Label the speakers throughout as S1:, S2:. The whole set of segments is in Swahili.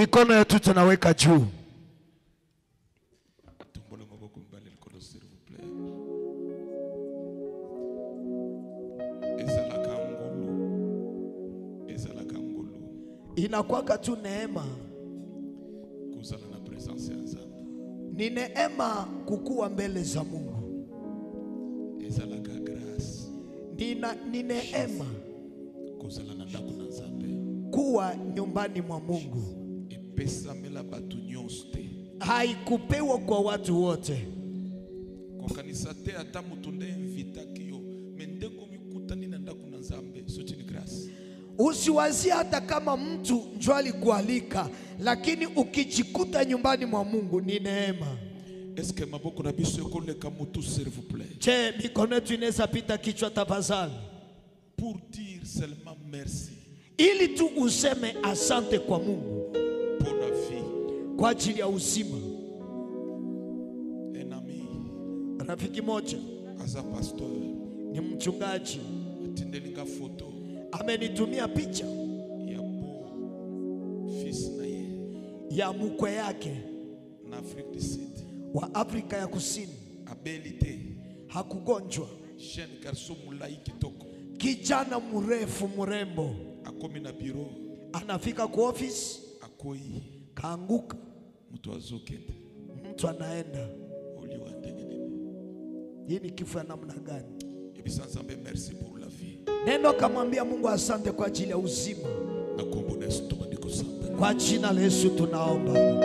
S1: Mikono yetu tunaweka juu. Inakuwa tu neema. Ni neema kukua mbele za Mungu. Ni neema kuwa nyumbani mwa Mungu. Haikupewa kwa watu wote. Usiwazie hata kama mtu njoo alikualika, lakini ukijikuta nyumbani mwa Mungu ni neema. Je, mikono yetu inaweza pita kichwa tafadhali?
S2: Pour dire seulement merci.
S1: Ili tu useme asante kwa Mungu.
S2: Pour la vie.
S1: Kwa ajili ya uzima.
S2: Un ami.
S1: Rafiki moja.
S2: Asa pastor.
S1: Ni mchungaji.
S2: Atindelinga photo.
S1: Amenitumia picha.
S2: Ya bo fils na ye.
S1: Ya mkwe yake.
S2: Na Afrique du Sud.
S1: Wa Afrika ya Kusini.
S2: Abilité.
S1: Hakugonjwa.
S2: Jeune garçon mulai kitoko.
S1: Kijana mrefu mrembo.
S2: Akomi na bureau.
S1: Anafika kwa office.
S2: Akoi.
S1: Kaanguka.
S2: Mtu azokete.
S1: Mtu anaenda.
S2: Uliwa ndenge nini?
S1: Hii ni kifo ya namna gani?
S2: Ebisanzambe merci pour la vie.
S1: Neno kamwambia Mungu asante kwa ajili ya uzima.
S2: Na kombo na Yesu tubandiko sante.
S1: Kwa jina la Yesu tunaomba.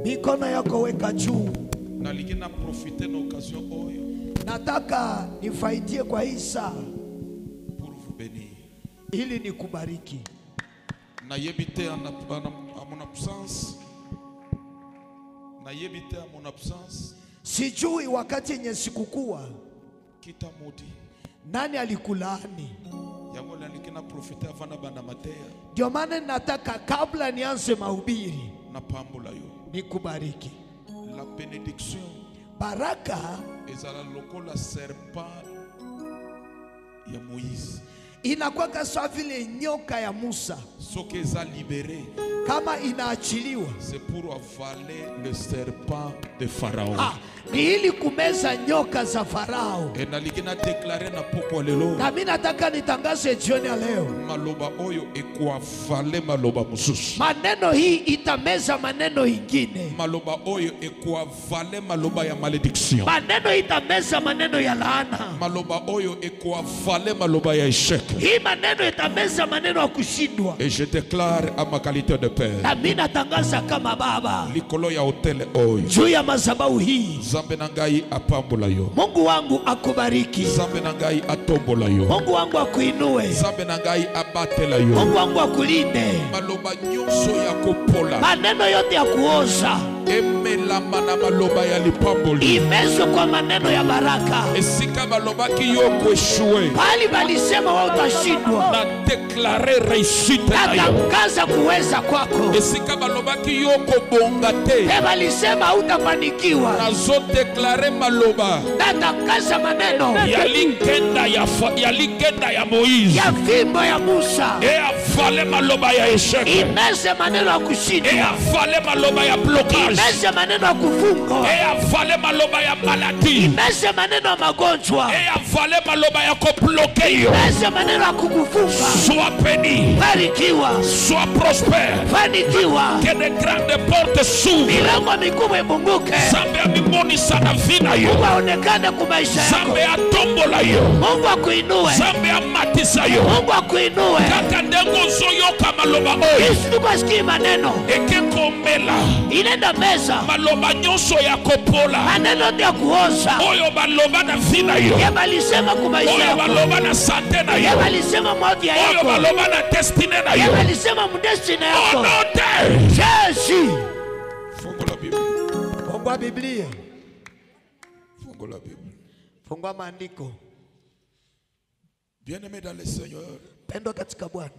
S1: Mikono yako weka juu.
S2: Naligina profiter na occasion oyo.
S1: Nataka nifaidie kwa hii saa.
S2: Pour vous bénir.
S1: Ili nikubariki.
S2: Na yebite à mon absence. Na yebite à mon absence.
S1: Sijui wakati yenye sikukua.
S2: Kita modi.
S1: Nani alikulaani?
S2: Yango naligina profiter avant na bana matea.
S1: Ndio maana nataka kabla nianze mahubiri.
S2: Na pambola yo.
S1: Nikubariki.
S2: La bénédiction.
S1: Baraka.
S2: Ezala lokola serpent ya Moïse.
S1: Inakuwa sawa vile nyoka ya Musa.
S2: Soki eza libéré.
S1: Kama inaachiliwa.
S2: C'est pour avaler le serpent de Pharaon.
S1: Ni ili kumeza nyoka za Farao.
S2: Et naligina déclarer na poko lelo.
S1: Na mimi nataka nitangaze jioni ya leo.
S2: Maloba oyo ekuavale maloba mususu.
S1: Maneno hii itameza maneno ingine.
S2: Maloba oyo ekuavale maloba ya malédiction.
S1: Maneno itameza maneno ya laana.
S2: Maloba oyo ekuavale maloba ya échec.
S1: Hii maneno itameza maneno ya kushindwa.
S2: Et je déclare à ma qualité de père.
S1: Na mimi natangaza kama baba.
S2: Likolo ya hotel oyo.
S1: Juu ya madhabahu hii.
S2: Zambe nangai apambola yo.
S1: Mungu wangu akubariki.
S2: Zambe nangai atombola yo.
S1: Mungu wangu akuinue.
S2: Zambe nangai abatela yo.
S1: Mungu wangu akulinde.
S2: Maloba nyonso ya kopola.
S1: Maneno yote ya kuoza.
S2: Emelama na maloba ya lipamboli.
S1: Imezwe kwa maneno ya baraka.
S2: Esika maloba ki yo kueshue.
S1: Bali balisema wewe utashindwa.
S2: Na déclarer réussite na yo.
S1: Natangaza kuweza kwako.
S2: Esika maloba ki yo kobonga te.
S1: Balisema hutafanikiwa.
S2: Nazo déclarer maloba.
S1: Natangaza maneno.
S2: Ya ligenda ya Moïse.
S1: Ya fimbo ya Musa.
S2: Et avale maloba ya échec.
S1: Imeze maneno ya kushindwa.
S2: Et avale maloba ya blocage.
S1: Imeze maneno ya kufunga.
S2: Et avale maloba ya maladie.
S1: Imeze maneno ya magonjwa.
S2: Et avale maloba ya kubloquer yo.
S1: Imeze maneno ya kukufunga.
S2: Sois béni.
S1: Barikiwa.
S2: Sois prospère.
S1: Fanikiwa.
S2: Que de grandes portes s'ouvrent.
S1: Milango mikubwa ifunguke.
S2: Zambe amiboni sana vina yo.
S1: Mungu aonekane kwa maisha yako.
S2: Zambe atombola yo.
S1: Mungu akuinue.
S2: Zambe amatisa yo.
S1: Mungu akuinue.
S2: Kaka ndengo tozoyoka maloba oyo
S1: Yesu tukasikia maneno
S2: ekekomela
S1: inaenda meza
S2: maloba nyonso ya kopola
S1: maneno ya kuoza
S2: oyo baloba na vie na yo
S1: yabalisema kwa maisha
S2: oyo
S1: yako
S2: baloba na sante na yo
S1: yabalisema mwafya
S2: oyo
S1: yako
S2: baloba na destine na yo
S1: yabalisema mdestiny yako
S2: onote
S1: Yesu
S2: fungola Biblia
S1: fungua Biblia
S2: fungola Biblia
S1: fungua maandiko
S2: bien-aimé dans le Seigneur
S1: pendwa katika Bwana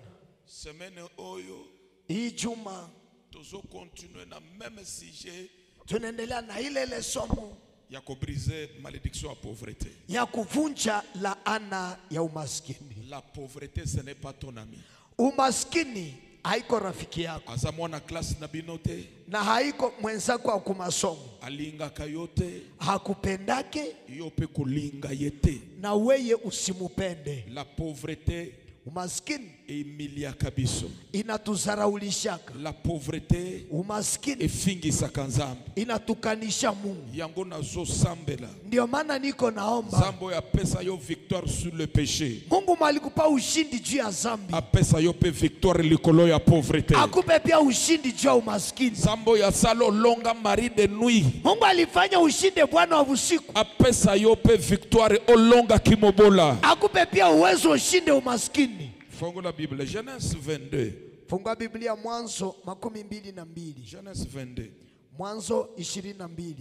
S2: semaine oyo
S1: hii juma
S2: tozo continuer na même sujet
S1: tunaendelea na ile somo
S2: ya briser malédiction à pauvreté.
S1: ya kuvunja laana ya umaskini.
S2: La pauvreté ce n'est pas ton ami.
S1: Umaskini haiko rafiki yako
S2: aza mwana classe na binote
S1: na haiko mwenzako wa kumasomo.
S2: alinga kayote
S1: Hakupendake
S2: yope kulinga yete.
S1: na weye usimupende.
S2: La pauvreté
S1: Umaskini
S2: emilia kabiso.
S1: inatuzaraulishaka.
S2: La pauvreté
S1: Umaskini
S2: efingisaka nzambe.
S1: inatukanisha Mungu.
S2: Yango nazo sambela.
S1: Ndio maana niko naomba
S2: Zambo ya pesa yo victoire sur le péché.
S1: Mungu malikupa ushindi juu ya zambi.
S2: Apesa yo pe victoire likolo ya pauvreté.
S1: Akupe pia ushindi juu ya umaskini.
S2: Zambo ya salo longa mari de nuit.
S1: Mungu alifanya ushinde bwana wa usiku.
S2: Apesa yo pe victoire olonga kimobola.
S1: Akupe pia uwezo ushinde umaskini.
S2: Fungo la Bible Genèse 22.
S1: Fungua Biblia Mwanzo 22.
S2: Genèse 22.
S1: Mwanzo 22.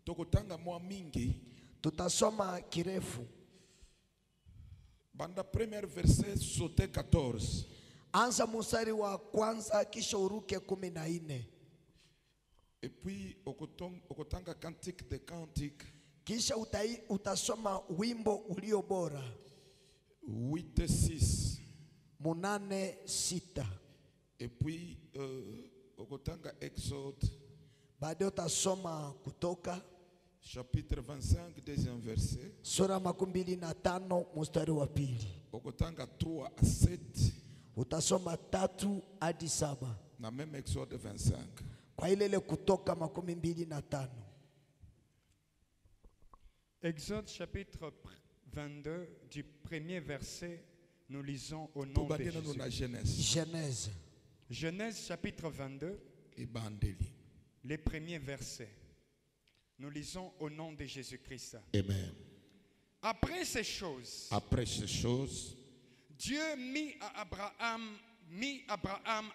S2: Tokotanga mwa mingi.
S1: Tutasoma kirefu.
S2: Banda premier verset sauté 14.
S1: Anza mstari wa kwanza kisha uruke 14.
S2: Et puis okotanga cantique des cantiques.
S1: Kisha utasoma wimbo ulio bora
S2: 8-6.
S1: 8:6.
S2: Et puis okotanga Exode.
S1: Baadaye utasoma Kutoka
S2: chapitre 25 deuxième verset.
S1: sura 25 mstari wa pili.
S2: Okotanga 3 à 7.
S1: Utasoma 3 hadi 7.
S2: Na même Exode 25.
S1: Kwa ile Kutoka 25.
S3: Exode chapitre 22 du premier verset, nous lisons au nom de Jésus.
S1: Genèse.
S3: Genèse chapitre 22,
S2: Ebandeli.
S3: les premiers versets. Nous lisons au nom de Jésus-Christ.
S2: Amen.
S3: Après ces choses, Dieu mit Abraham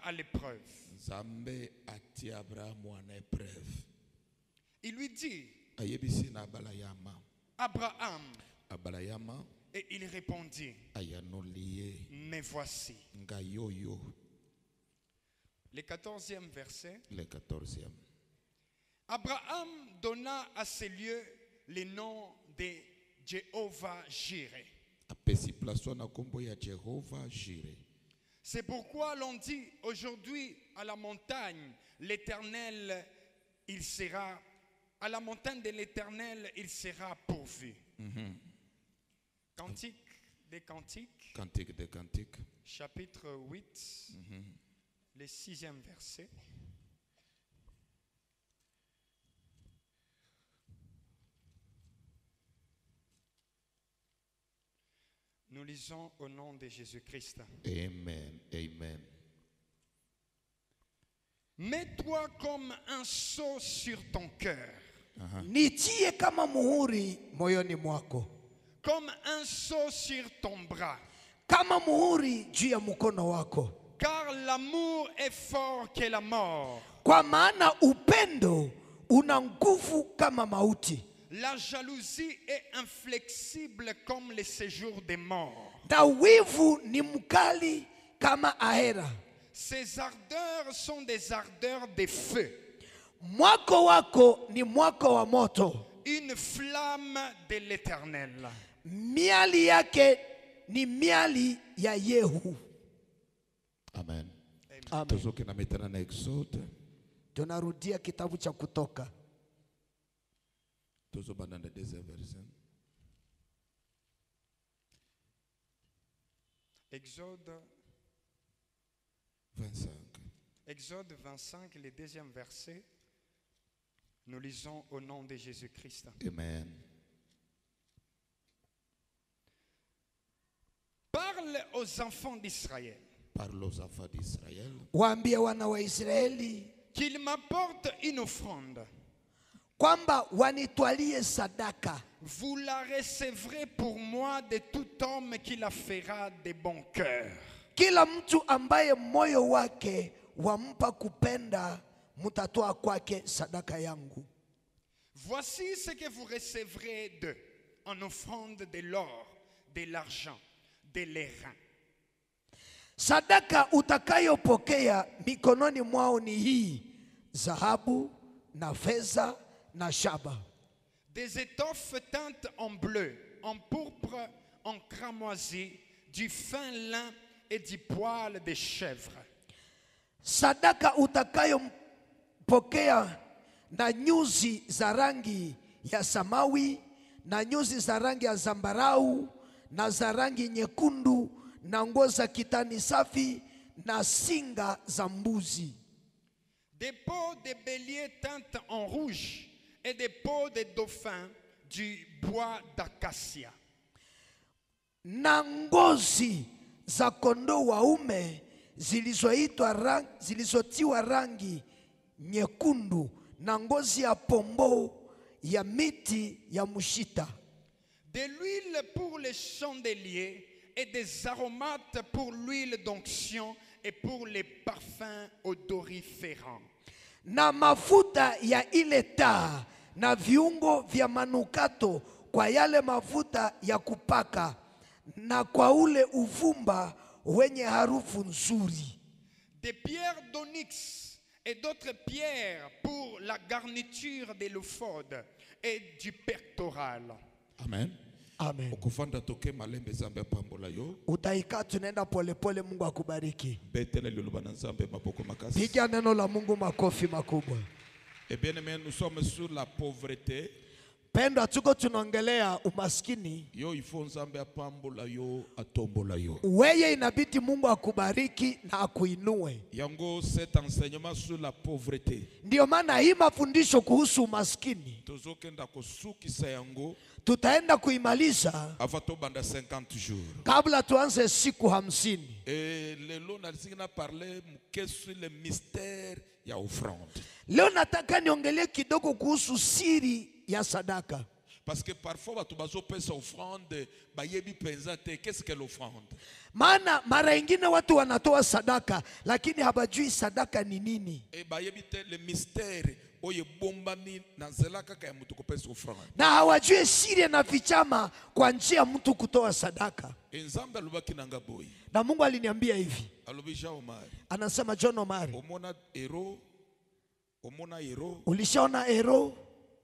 S3: à l'épreuve.
S2: Zambe ati Abraham en épreuve.
S3: Il lui dit,
S2: Ayebisi na balayama.
S3: Abraham.
S2: Abalayama.
S3: Et il répondit,
S2: Ayanoliye.
S3: me voici.
S2: Ngayoyo.
S3: Le 14e verset.
S2: Le 14e.
S3: Abraham donna à ces lieux le nom de Jéhovah Jireh.
S2: Apesi place na kombo ya Jéhovah Jireh.
S3: C'est pourquoi l'on dit aujourd'hui à la montagne, l'Éternel, il sera, à la montagne de l'Éternel, il sera pourvu. Cantique des Cantiques.
S2: Cantique des Cantiques.
S3: Chapitre 8, le 6e verset. Nous lisons au nom de Jésus-Christ.
S2: Amen. Amen.
S3: Mets-toi comme un sceau sur ton cœur.
S1: Nitie kama muhuri moyoni mwako.
S3: Comme un sceau sur ton bras.
S1: Kama muhuri juu ya mkono wako.
S3: Car l'amour est fort que la mort.
S1: Kwa maana upendo una nguvu kama mauti.
S3: La jalousie est inflexible comme le séjour des morts.
S1: Na wivu ni mkali kama ahera.
S3: Ces ardeurs sont des ardeurs de feu.
S1: Mwako wako ni mwako wa moto.
S3: Une flamme de l'Éternel.
S1: Miali yake ni miali ya Yehu.
S2: Amen.
S1: Amen.
S2: Tuzoke na metana na Exode.
S1: Tunarudia kitabu cha Kutoka.
S2: Tuzobana na deuxième verset.
S3: Exode
S2: 25.
S3: Exode 25, le deuxième verset. Nous lisons au nom de Jésus-Christ.
S2: Amen.
S3: Parle aux enfants d'Israël.
S2: Parle aux enfants d'Israël.
S1: waambie wana wa Israeli
S3: qu'ils m'apportent une offrande.
S1: kwamba wanitwalie sadaka.
S3: Vous la recevrez pour moi de tout homme qui la fera de bon cœur.
S1: Kila mtu ambaye moyo wake wampa kupenda, mutatoa kwake sadaka yangu.
S3: Voici ce que vous recevrez d'eux en offrande: de l'or, de l'argent, de l'airain.
S1: Sadaka utakayopokea mikononi mwao ni hii: dhahabu na fedha na shaba.
S3: Des étoffes teintes en bleu, en pourpre, en cramoisi, du fin lin et du poil de chèvre.
S1: Sadaka utakayopokea na nyuzi za rangi ya samawi na nyuzi za rangi ya zambarau na za rangi nyekundu na nguo za kitani safi na singa za mbuzi.
S3: Des peaux de bélier teintes en rouge et des peaux de dauphin du bois d'acacia.
S1: Na ngozi za kondoo waume zilizotiwa rangi nyekundu na ngozi ya pombo ya miti ya mushita.
S3: De l'huile pour les chandeliers et des aromates pour l'huile d'onction et pour les parfums odoriférants.
S1: Na mafuta ya ile taa na viungo vya manukato kwa yale mafuta ya kupaka na kwa ule uvumba wenye harufu nzuri.
S3: Des pierres d'onyx et d'autres pierres pour la garniture de l'éphod et du pectoral.
S2: Amen.
S1: Amen.
S2: Okufanda toke malembe zambe pambola yo.
S1: Utaika tunaenda polepole, Mungu akubariki.
S2: Betela luluba na zambe maboko makasi.
S1: Piga neno la Mungu makofi makubwa.
S2: Et bien aimé, nous sommes sur la pauvreté.
S1: Pendwa, tuko tunaongelea umaskini.
S2: Yo ifo nzambe apambola yo atombola yo.
S1: Weye inabidi Mungu akubariki na akuinue.
S2: Yango cet enseignement sur la pauvreté.
S1: Ndio maana hii mafundisho kuhusu umaskini
S2: Tozokenda kosukisa yango
S1: tutaenda kuimaliza
S2: avato banda 50 jours.
S1: kabla tuanze siku 50.
S2: Et lelo nalisina parler mke sur le mystère ya offrande.
S1: Leo nataka niongelee kidogo kuhusu siri ya sadaka.
S2: Parce que parfois watu bazopesa offrande bayebi penza te. Qu'est-ce que l'offrande?
S1: Maana mara nyingine watu wanatoa sadaka lakini habajui sadaka ni nini.
S2: Et bayebi te le mystère oye bombami na nzela kaka ya mtu kopesa offrande.
S1: Na hawajui siri na vichama kwa njia mtu kutoa sadaka.
S2: Nzambe alobaki nanga boy.
S1: Na Mungu aliniambia hivi.
S2: Alobisha Omar.
S1: Anasema John Omar,
S2: omona euro,
S1: ulishaona euro,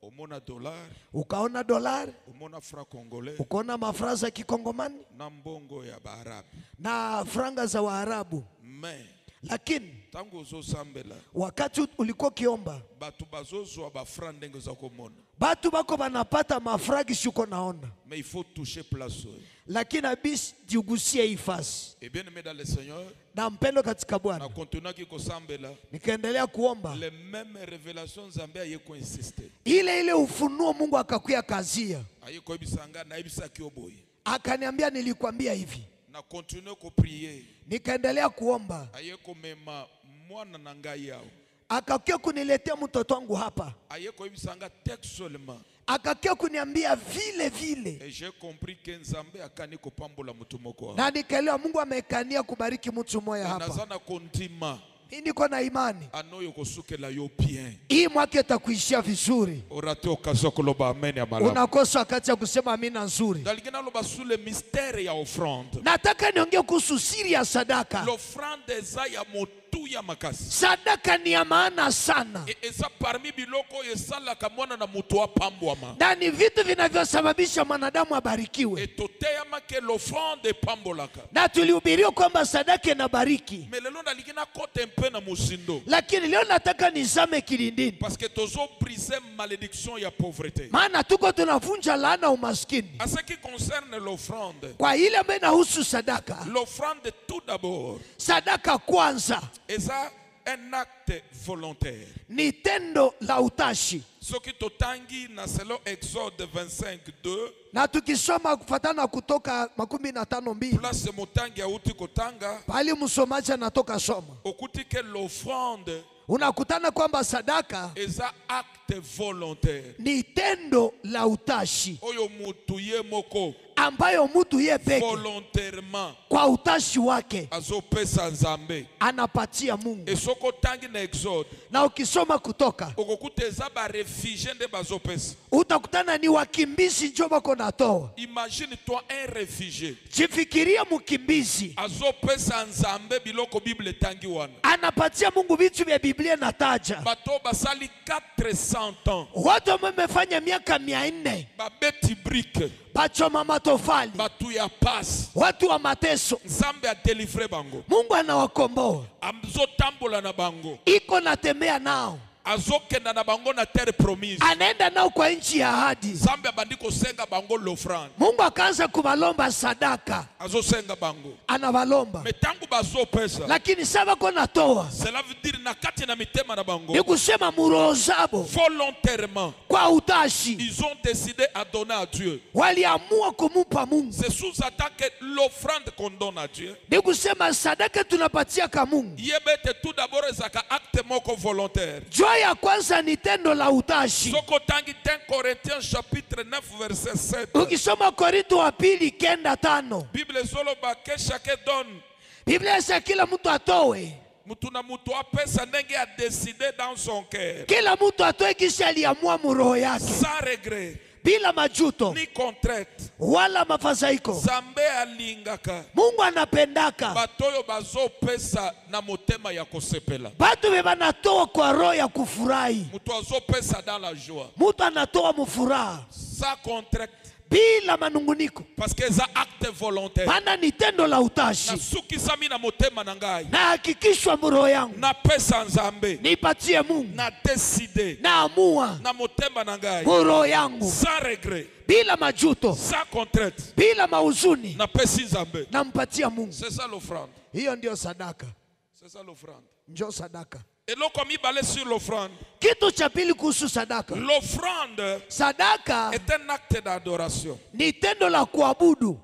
S2: omona dollar,
S1: ukaona dolar,
S2: omona franc congolais,
S1: ukaona mafranga za kikongomani
S2: na mbongo ya Baarabu.
S1: na franga za Waarabu.
S2: Mais
S1: Lakini
S2: tangu uzosambela
S1: wakati ulikuwa kiomba,
S2: batu bazozwa ba franc ndenge za komona.
S1: batu bako banapata mafragi shuko naona.
S2: Mais il faut toucher place.
S1: Lakini abisi jiugusie hii fasi.
S2: Et bien aimé dans le Seigneur,
S1: Na mpendo katika
S2: na
S1: Bwana,
S2: continue ki kosambela,
S1: nikaendelea kuomba.
S2: les mêmes révélations Nzambe ayeko insister.
S1: Ile ufunuo Mungu akakuya kazia.
S2: Ayeko ibisanga na ibisa kioboy.
S1: Akaniambia nilikwambia hivi.
S2: Na continue ko prier.
S1: Nikaendelea kuomba.
S2: Ayeko mema mwana na ngai yao.
S1: Akakia kuniletea mtoto wangu hapa.
S2: Ayeko ibisanga texte seulement.
S1: Akakia kuniambia vile vile.
S2: Et j'ai compris que Nzambe akani kopambola mutu moko.
S1: Na nikaelewa Mungu amekania kubariki mtu mmoja hapa.
S2: Nazana kontima.
S1: Mimi niko na imani.
S2: Anoyo kosukela yo bien.
S1: Hii mwaka itakuishia vizuri.
S2: Orate okazo koloba amen ya malamu.
S1: Unakosa wakati ya kusema amina nzuri.
S2: Daligena loba sur le mystère ya offrande.
S1: Nataka niongee kuhusu siri ya sadaka.
S2: L'offrande eza ya motu ya makasi.
S1: Sadaka ni ya maana sana.
S2: Eza parmi biloko esalaka mwana na mutu apambwama.
S1: Na ni vitu vinavyosababisha mwanadamu abarikiwe.
S2: Etoteyama ke l'offrande epambolaka.
S1: Na tulihubiriwa kwamba sadaka inabariki.
S2: Melelo daligena kote mpe na musindo.
S1: Lakini leo nataka nizame kilindini.
S2: Parce que tozo briser malédiction ya pauvreté.
S1: Maana tuko tunavunja laana umaskini.
S2: En ce qui concerne l'offrande,
S1: Kwa ile ambayo inahusu sadaka.
S2: l'offrande tout d'abord,
S1: Sadaka kwanza
S2: eza un acte volontaire.
S1: ni tendo la utashi.
S2: Soki totangi na selon Exode 25:2.
S1: Na tukisoma kufatana Kutoka 15:2,
S2: Place motangi auti kotanga.
S1: pali msomaji anatoka soma,
S2: Okuti ke l'offrande
S1: unakutana kwamba sadaka
S2: eza acte volontaire.
S1: ni tendo la utashi
S2: Oyo mutu ye moko
S1: ambayo mtu ye peke
S2: volontairement
S1: kwa utashi wake
S2: azopesa Nzambe.
S1: anapatia Mungu.
S2: Et soko tangi na Exode
S1: Na ukisoma Kutoka
S2: okokuta eza ba réfugié nde bazopesa.
S1: utakutana ni wakimbizi njo bako natoa.
S2: Imagine toi un réfugié
S1: Jifikiria mkimbizi
S2: azopesa Nzambe biloko Bible tangi wana.
S1: anapatia Mungu vitu vya Biblia nataja.
S2: Bato basali 400 ans.
S1: Watu ambao wamefanya miaka 400
S2: Babeti brique.
S1: bachoma matofali,
S2: Batu ya passe.
S1: watu wa mateso,
S2: Nzambe a délivré bango.
S1: Mungu anawakomboa,
S2: Azotambola na bango.
S1: iko natembea nao,
S2: Azokenda na bango na terre promise.
S1: anaenda nao kwa nchi ya ahadi.
S2: Nzambe abandi kosenga bango l'offrande.
S1: Mungu akaanza kubalomba sadaka,
S2: Azosenga bango.
S1: anabalomba,
S2: Metangu bazopesa.
S1: lakini sasa bako natoa,
S2: Cela veut dire na kati na mitema na bango.
S1: ni kusema muroho zabo
S2: Volontairement,
S1: kwa utashi
S2: ils ont décidé à donner à Dieu.
S1: waliamua kumupa Mungu.
S2: C'est sous-entend que l'offrande qu'on donne à Dieu,
S1: Ni kusema sadaka tunapatia ka Mungu.
S2: yebete tout d'abord ezaka acte moko volontaire.
S1: Jua ya kwanza ni tendo la utashi.
S2: Soko tangi 1 Corinthiens chapitre 9 verset 7.
S1: Ukisoma Korinto wa pili 9:5,
S2: Bible zoloba que chacun donne.
S1: Biblia inasema kila mtu atoe,
S2: Mutu na mutu apesa ndenge a décidé dans son cœur.
S1: kila mtu atoe kisha aliamua muroho yake,
S2: Sans regret,
S1: bila majuto
S2: ni contrainte.
S1: wala mafadhaiko.
S2: Zambe alingaka.
S1: Mungu anapendaka
S2: Batoyo bazopesa na motema ya kosepela.
S1: batu be banatoa kwa roho ya kufurahi.
S2: Mutu azopesa dans la joie.
S1: Mtu anatoa mufuraha
S2: Sans contrainte.
S1: bila manunguniko,
S2: Parce que c'est acte volontaire.
S1: maana ni tendo la
S2: Na
S1: utashi.
S2: suki sami na motema na ngai.
S1: Na hakikishwa muroho yangu
S2: Na pesa Nzambe.
S1: nipatie Mungu,
S2: Na décider.
S1: na amua
S2: Na motema na ngai.
S1: muroho yangu
S2: Sans regret.
S1: bila majuto,
S2: Sans contrainte.
S1: bila mauzuni,
S2: Na pesi Nzambe.
S1: nampatia Mungu.
S2: C'est ça l'offrande.
S1: Hiyo ndio sadaka,
S2: C'est ça l'offrande.
S1: njo sadaka.
S2: Et l'on comme il balait sur l'offrande.
S1: Kitu cha pili kuhusu sadaka,
S2: L'offrande
S1: sadaka
S2: est un acte d'adoration.
S1: ni tendo la kuabudu,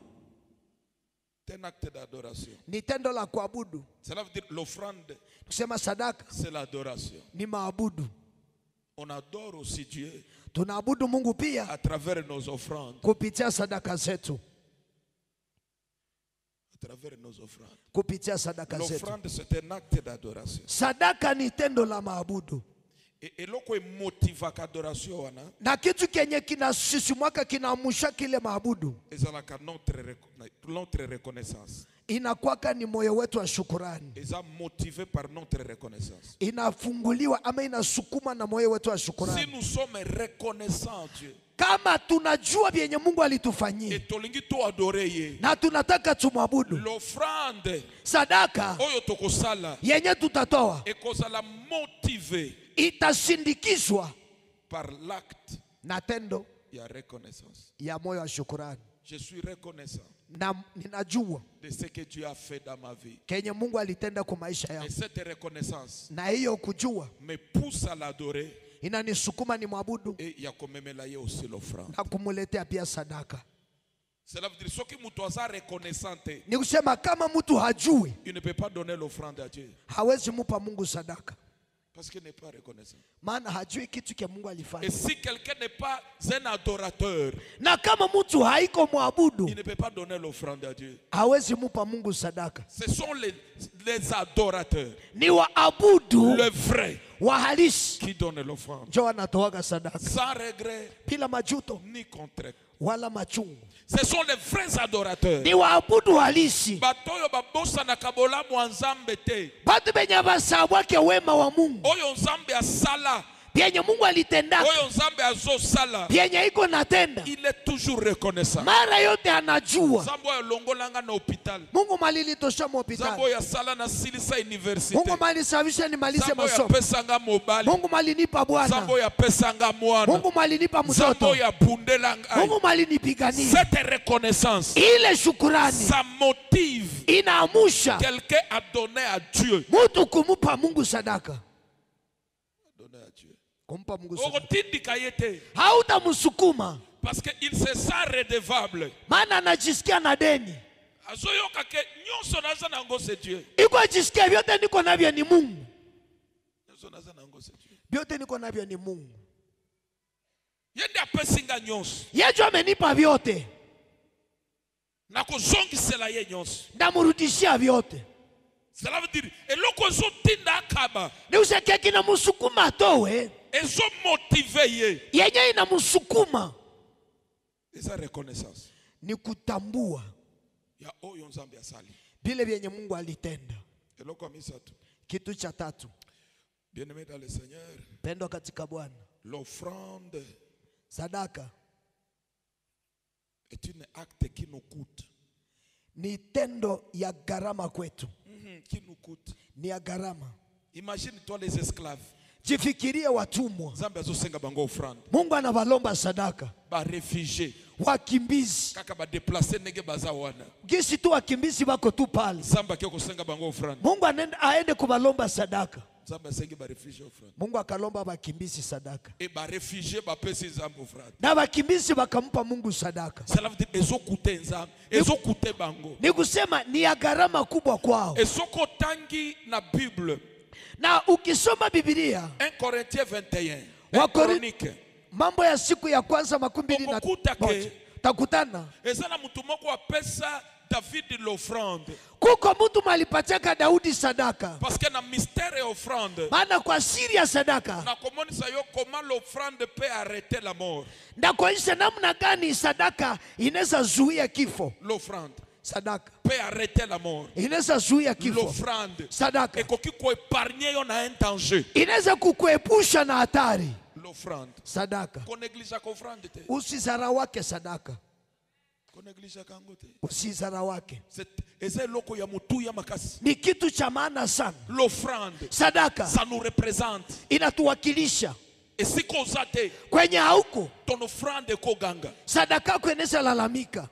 S2: C'est un acte d'adoration.
S1: ni tendo la kuabudu.
S2: Cela veut dire l'offrande,
S1: Kusema sadaka
S2: c'est l'adoration.
S1: ni maabudu.
S2: On adore aussi Dieu
S1: Tunaabudu Mungu pia
S2: à travers nos offrandes.
S1: kupitia sadaka zetu,
S2: À travers nos offrandes.
S1: kupitia sadaka zetu.
S2: L'offrande, c'est un acte d'adoration.
S1: Sadaka ni tendo la maabudu,
S2: Et loko motiva adoration wana,
S1: na kitu kenye kinasisimwaka kinaamusha kile maabudu
S2: ezalaka notre reconnaissance.
S1: inakwaka ni moyo wetu wa shukurani,
S2: Eza motivé par notre reconnaissance.
S1: inafunguliwa ama inasukuma na moyo wetu wa
S2: Si
S1: shukurani.
S2: nous sommes reconnaissants Dieu,
S1: Kama tunajua vyenye Mungu alitufanyia
S2: et tolingi to adorer ye,
S1: na tunataka tumwabudu,
S2: l'offrande
S1: sadaka
S2: oyo tokosala
S1: yenye tutatoa
S2: ekozala motivé
S1: itasindikizwa
S2: par l'acte
S1: na tendo
S2: ya reconnaissance.
S1: ya moyo wa shukurani.
S2: Je suis reconnaissant
S1: Na ninajua
S2: de ce que Dieu a fait dans ma vie.
S1: kenye Mungu alitenda kwa maisha
S2: Et
S1: yangu,
S2: cette reconnaissance
S1: na hiyo kujua
S2: me pousse à l'adorer
S1: inanisukuma ni mwabudu
S2: et il y a quand même là aussi l'offrande.
S1: na kumuletea pia sadaka.
S2: Cela veut dire ce qui mutoza reconnaissante,
S1: Ni kusema kama mtu hajui,
S2: il ne peut pas donner l'offrande à Dieu
S1: hawezi mupa Mungu sadaka,
S2: parce qu'il n'est pas reconnaissant.
S1: maana hajui kitu kia Mungu
S2: Et
S1: alifanya.
S2: si quelqu'un n'est pas un adorateur,
S1: Na kama mtu haiko mwabudu,
S2: il ne peut pas donner l'offrande à Dieu.
S1: hawezi mupa Mungu sadaka.
S2: Ce sont les adorateurs,
S1: Ni waabudu
S2: le vrai,
S1: wa halisi
S2: qui donnent l'offrande.
S1: njo wanatoaga sadaka
S2: Sans regret
S1: bila majuto
S2: ni contrainte.
S1: wala machungu.
S2: Ce sont les vrais adorateurs.
S1: Ni waabudu halisi,
S2: Batoyo babosa na kabolamu wa Nzambe te.
S1: batu benye basabwake wema wa Mungu,
S2: Oyo Nzambe asala
S1: vyenye Mungu alitendaka,
S2: oyo nzambe azosala,
S1: vyenye iko natenda,
S2: il est toujours reconnaissant.
S1: mara yote anajua.
S2: Nzambe oyo alongolanga na hôpital,
S1: Mungu malilitosha mu
S2: nzambe
S1: hospitali,
S2: oyo asala na silisa université,
S1: Mungu malisababisha nimalize
S2: nzambe oyo
S1: masomo,
S2: apesanga mobali,
S1: Mungu malinipa
S2: nzambe
S1: bwana,
S2: oyo apesanga mwana,
S1: Mungu malinipa
S2: nzambe
S1: mtoto,
S2: oyo abundelanga.
S1: Mungu malinipigania.
S2: Cette reconnaissance,
S1: Ile shukurani
S2: ça motive
S1: inaamusha
S2: quelqu'un à donner à Dieu.
S1: mutu kumupa Mungu sadaka,
S2: Donner à Dieu.
S1: kumpa Mungu sadaka.
S2: Okotindika yete,
S1: Hautamsukuma
S2: parce qu'il se sent redevable.
S1: maana anajisikia na deni.
S2: Azoyoka ke nyonso naza nango c'est Dieu.
S1: Iko ajisikia vyote niko navyo ni Mungu,
S2: Nyonso naza nango c'est Dieu.
S1: vyote niko navyo ni Mungu.
S2: Yende apesinga nyonso.
S1: Yesu amenipa vyote,
S2: Na kozongisela ye nyonso.
S1: ndamurudishia vyote.
S2: Cela veut dire eloko ezotinda akaba,
S1: Ni useke kinamsukuma atowe,
S2: ezomotive ye.
S1: yenye inamsukuma
S2: Eza reconnaissance
S1: ni kutambua
S2: ya oyo nzambe asali.
S1: vile vyenye Mungu alitenda.
S2: Eloko ya misatu.
S1: Kitu cha tatu,
S2: Bien-aimé dans le Seigneur,
S1: pendo katika Bwana,
S2: l'offrande
S1: sadaka
S2: est un acte qui nous coûte.
S1: ni tendo ya gharama kwetu,
S2: Qui nous coûte.
S1: ni ya gharama.
S2: Imagine-toi les esclaves.
S1: Jifikirie watumwa,
S2: Nzambe azosenga bango offrande.
S1: Mungu anavalomba sadaka.
S2: Ba réfugiés.
S1: Wakimbizi
S2: Kaka ba déplacer nege baza wana.
S1: gisi tu wakimbizi bako tu pale,
S2: Nzambe akio kosenga bango offrande.
S1: Mungu aende kuvalomba sadaka.
S2: Nzambe asengi ba réfugiés offrande.
S1: Mungu akalomba wakimbizi sadaka,
S2: Et ba réfugiés ba pesi nzambe offrande.
S1: na wakimbizi wakampa Mungu sadaka.
S2: Cela veut dire ezokute nzambe, ezokute bango.
S1: Ni kusema ni ya gharama kubwa kwao.
S2: Ezoko tangi na Bible.
S1: Na ukisoma Biblia
S2: 1 Corinthiens 21.
S1: Wa
S2: 1 Chronique.
S1: Mambo ya siku ya kwanza 21
S2: Okokutake.
S1: takutana
S2: Eza na mutu moko apesa David l'offrande.
S1: kuko mtu malipachaka Daudi sadaka,
S2: Parce que na mystère et offrande,
S1: maana kwa siri ya sadaka
S2: na komonisa yo comment l'offrande peut arrêter la mort.
S1: ndakuonyesha namna gani sadaka inaweza zuia kifo.
S2: L'offrande
S1: Sadaka
S2: peut arrêter la mort.
S1: inaweza zuia kifo.
S2: L'offrande
S1: Sadaka
S2: ekoki ko épargner yo na un danger.
S1: inaweza kukuepusha na hatari.
S2: L'offrande.
S1: Sadaka
S2: Ko néglige ko offrande te.
S1: usizarawake, sadaka
S2: Ko néglige kango te.
S1: usizarawake,
S2: C'est eza loko ya mutu ya makasi.
S1: ni kitu cha maana sana.
S2: L'offrande,
S1: Sadaka
S2: ça nous représente.
S1: inatuwakilisha
S2: Et si koza te,
S1: kwenye hauko,
S2: ton offrande ko ganga.
S1: sadaka yako inaweza lalamika.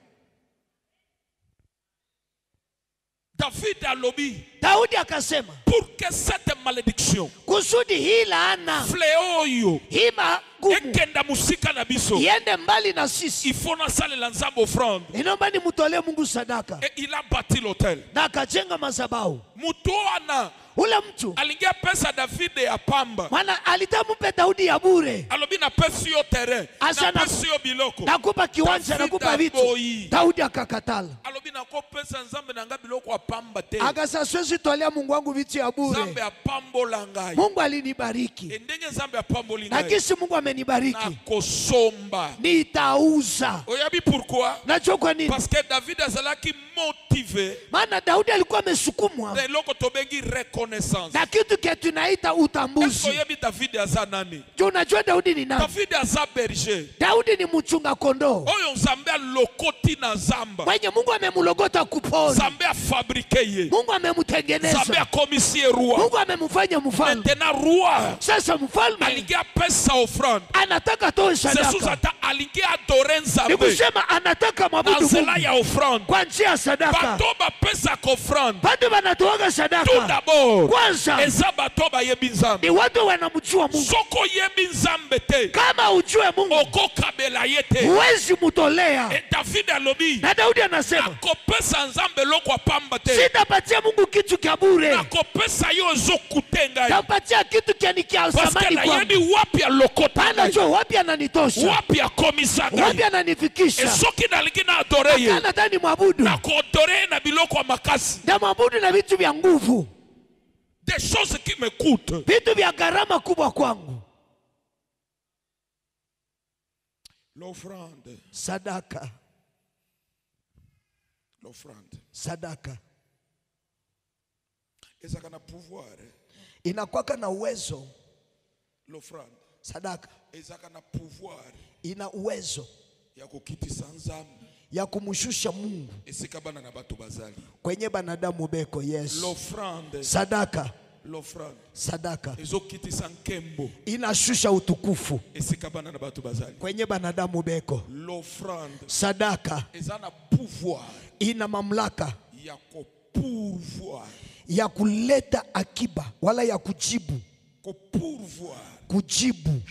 S2: David alobi,
S1: Daudi akasema
S2: pour que cette malédiction,
S1: kusudi hii laana,
S2: fléau yo,
S1: hii magumu
S2: ekenda musika na biso,
S1: iende mbali na sisi,
S2: il faut na sale la nzambe offrande.
S1: inaomba nimutolee Mungu sadaka.
S2: Et il a bâti l'autel.
S1: Na akajenga madhabahu.
S2: Mutu wana
S1: Ule mtu
S2: alingia pesa David ya pamba.
S1: maana alitampe Daudi ya bure,
S2: Alobi na pesi yo terrain,
S1: Asa
S2: na
S1: na-
S2: pesi yo biloko.
S1: nakupa kiwanja,
S2: David
S1: nakupa vitu.
S2: aboyi.
S1: Daudi akakatala,
S2: Alobi na ko pesa nzambe na nga biloko ya pamba te.
S1: akasema siwezi tolea Mungu wangu vitu ya bure.
S2: Nzambe apambola ngai.
S1: Mungu alinibariki,
S2: E ndenge nzambe apamboli
S1: na
S2: ngai.
S1: kisi Mungu
S2: Na
S1: amenibariki
S2: kosomba.
S1: nitauza.
S2: Oyabi pourquoi?
S1: Najua kwa nini?
S2: Parce que David azalaki motivé
S1: Maana Daudi alikuwa amesukumwa
S2: na eloko tobengi reconnaissance.
S1: na kitu kile tunaita
S2: Est-ce
S1: utambuzi.
S2: oyebi David aza nani?
S1: Juu unajua Daudi ni nani?
S2: David aza berger.
S1: Daudi ni mchunga kondoo
S2: Oyo nzambe alokoti na zamba.
S1: mwenye Mungu amemlogota kupona,
S2: Nzambe afabrike ye.
S1: Mungu
S2: Nzambe
S1: amemtengeneza,
S2: akomisi ye roi.
S1: Mungu amemfanya mfalme.
S2: Maintenant roi
S1: Sasa mfalme
S2: alingi apesa offrande.
S1: anataka toe
S2: C'est sous
S1: sadaka,
S2: ata alingi adore
S1: ni
S2: nzambe.
S1: kusema anataka
S2: Na
S1: mwabudu
S2: nzela
S1: Mungu
S2: ya offrande.
S1: kwa njia ya sadaka.
S2: Bato bapesa ko offrande.
S1: Bado wanatoaga
S2: Tout
S1: sadaka,
S2: d'abord,
S1: kwanza
S2: eza bato bayebi nzambe.
S1: ni watu wanamjua Mungu.
S2: Soko yebi nzambe te,
S1: Kama ujue Mungu
S2: okokabela ye te.
S1: huwezi mutolea.
S2: Et David alobi,
S1: Na Daudi anasema
S2: nakopesa nzambe loko ya pamba te.
S1: sitapatia Mungu kitu kya bure,
S2: Nakopesa yo ezokute ngai.
S1: tapatia kitu kya ni kya
S2: Parce que
S1: samani
S2: nayebi
S1: kwangu.
S2: wapi alokota ngai.
S1: Anajua wapi ananitosha,
S2: Wapi akomisa
S1: wapi
S2: ngai. Et
S1: ananifikisha.
S2: soki nalingi na adore ye,
S1: Kana tani mwabudu
S2: nakodore ye na biloko ya makasi.
S1: na mwabudu na vitu vya nguvu,
S2: Des choses qui me coûtent.
S1: vitu vya gharama kubwa kwangu.
S2: L'offrande.
S1: Sadaka,
S2: L'offrande.
S1: sadaka
S2: Ezaka na pouvoir.
S1: inakwaka na uwezo.
S2: L'offrande.
S1: Sadaka
S2: ezaka na pouvoir
S1: ina uwezo
S2: ya kukitisa nzambe
S1: ya kumshusha Mungu
S2: esika bana na bato bazali.
S1: kwenye banadamu beko. Yes.
S2: L'offrande,
S1: Sadaka,
S2: l'offrande
S1: sadaka
S2: ezokitisa nkembo
S1: inashusha utukufu
S2: esika bana na bato bazali.
S1: kwenye banadamu beko.
S2: L'offrande
S1: Sadaka
S2: eza na pouvoir
S1: ina mamlaka
S2: ya pourvoir,
S1: ya kuleta akiba wala ya kujibu, kujibu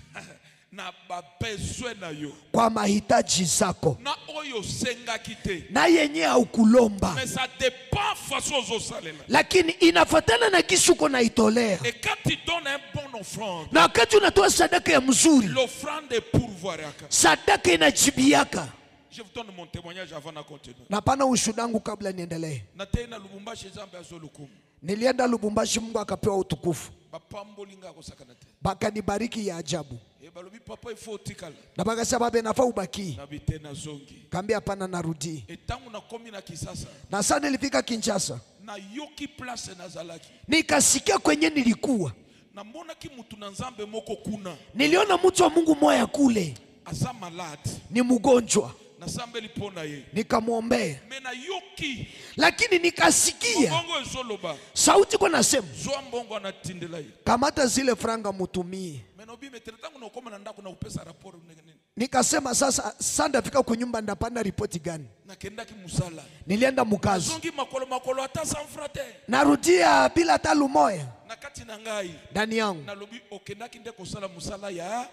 S2: na besoin na yo
S1: kwa mahitaji zako
S2: na oyo senga kite
S1: na yenye haukulomba,
S2: mais ça dépend façon zosalela,
S1: lakini inafatana na kisuko na itolea.
S2: et quand tu donnes un bon offrande,
S1: Na wakati unatoa sadaka ya mzuri,
S2: l'offrande est pourvoir yaka.
S1: sadaka inajibiaka.
S2: Je vous donne mon témoignage avant de continuer.
S1: Na pana ushudangu kabla niendelee.
S2: Na tena Lubumbashi zambe azolukumu
S1: Nilienda Lubumbashi, Mungu akapewa utukufu,
S2: bapambolinga akosakana te
S1: bakanibariki ya ajabu,
S2: e balobi papa il faut tikala
S1: na bakasema babe nafaa ubaki.
S2: na bitena zongi
S1: Kaambia hapana, narudi.
S2: et tangu na komi na Kisasa
S1: Na sasa nilifika Kinshasa,
S2: na yoki place na zalaki
S1: nikasikia kwenye nilikuwa,
S2: na mbona ki mutu na nzambe moko kuna
S1: niliona mtu wa Mungu moya kule
S2: aza malade
S1: ni mgonjwa,
S2: na sambe lipona ye
S1: nikamwombea,
S2: mena yoki
S1: lakini nikasikia
S2: mbongo ezoloba
S1: sauti kwa nasema,
S2: zwa mbongo anatindela ye
S1: kamata zile franga mutumie.
S2: mena obi metele tangu na ukoma na ndako na upesa raporo nini.
S1: Nikasema sasa ndafika kunyumba, ndapanda ripoti gani?
S2: Na kendaki musala
S1: Nilienda mukazi,
S2: zongi makolo ata sans frate
S1: narudia bila hata lumoya
S2: na kati na ngai
S1: ndani yangu.
S2: na lobi okendaki nde kosala musala ya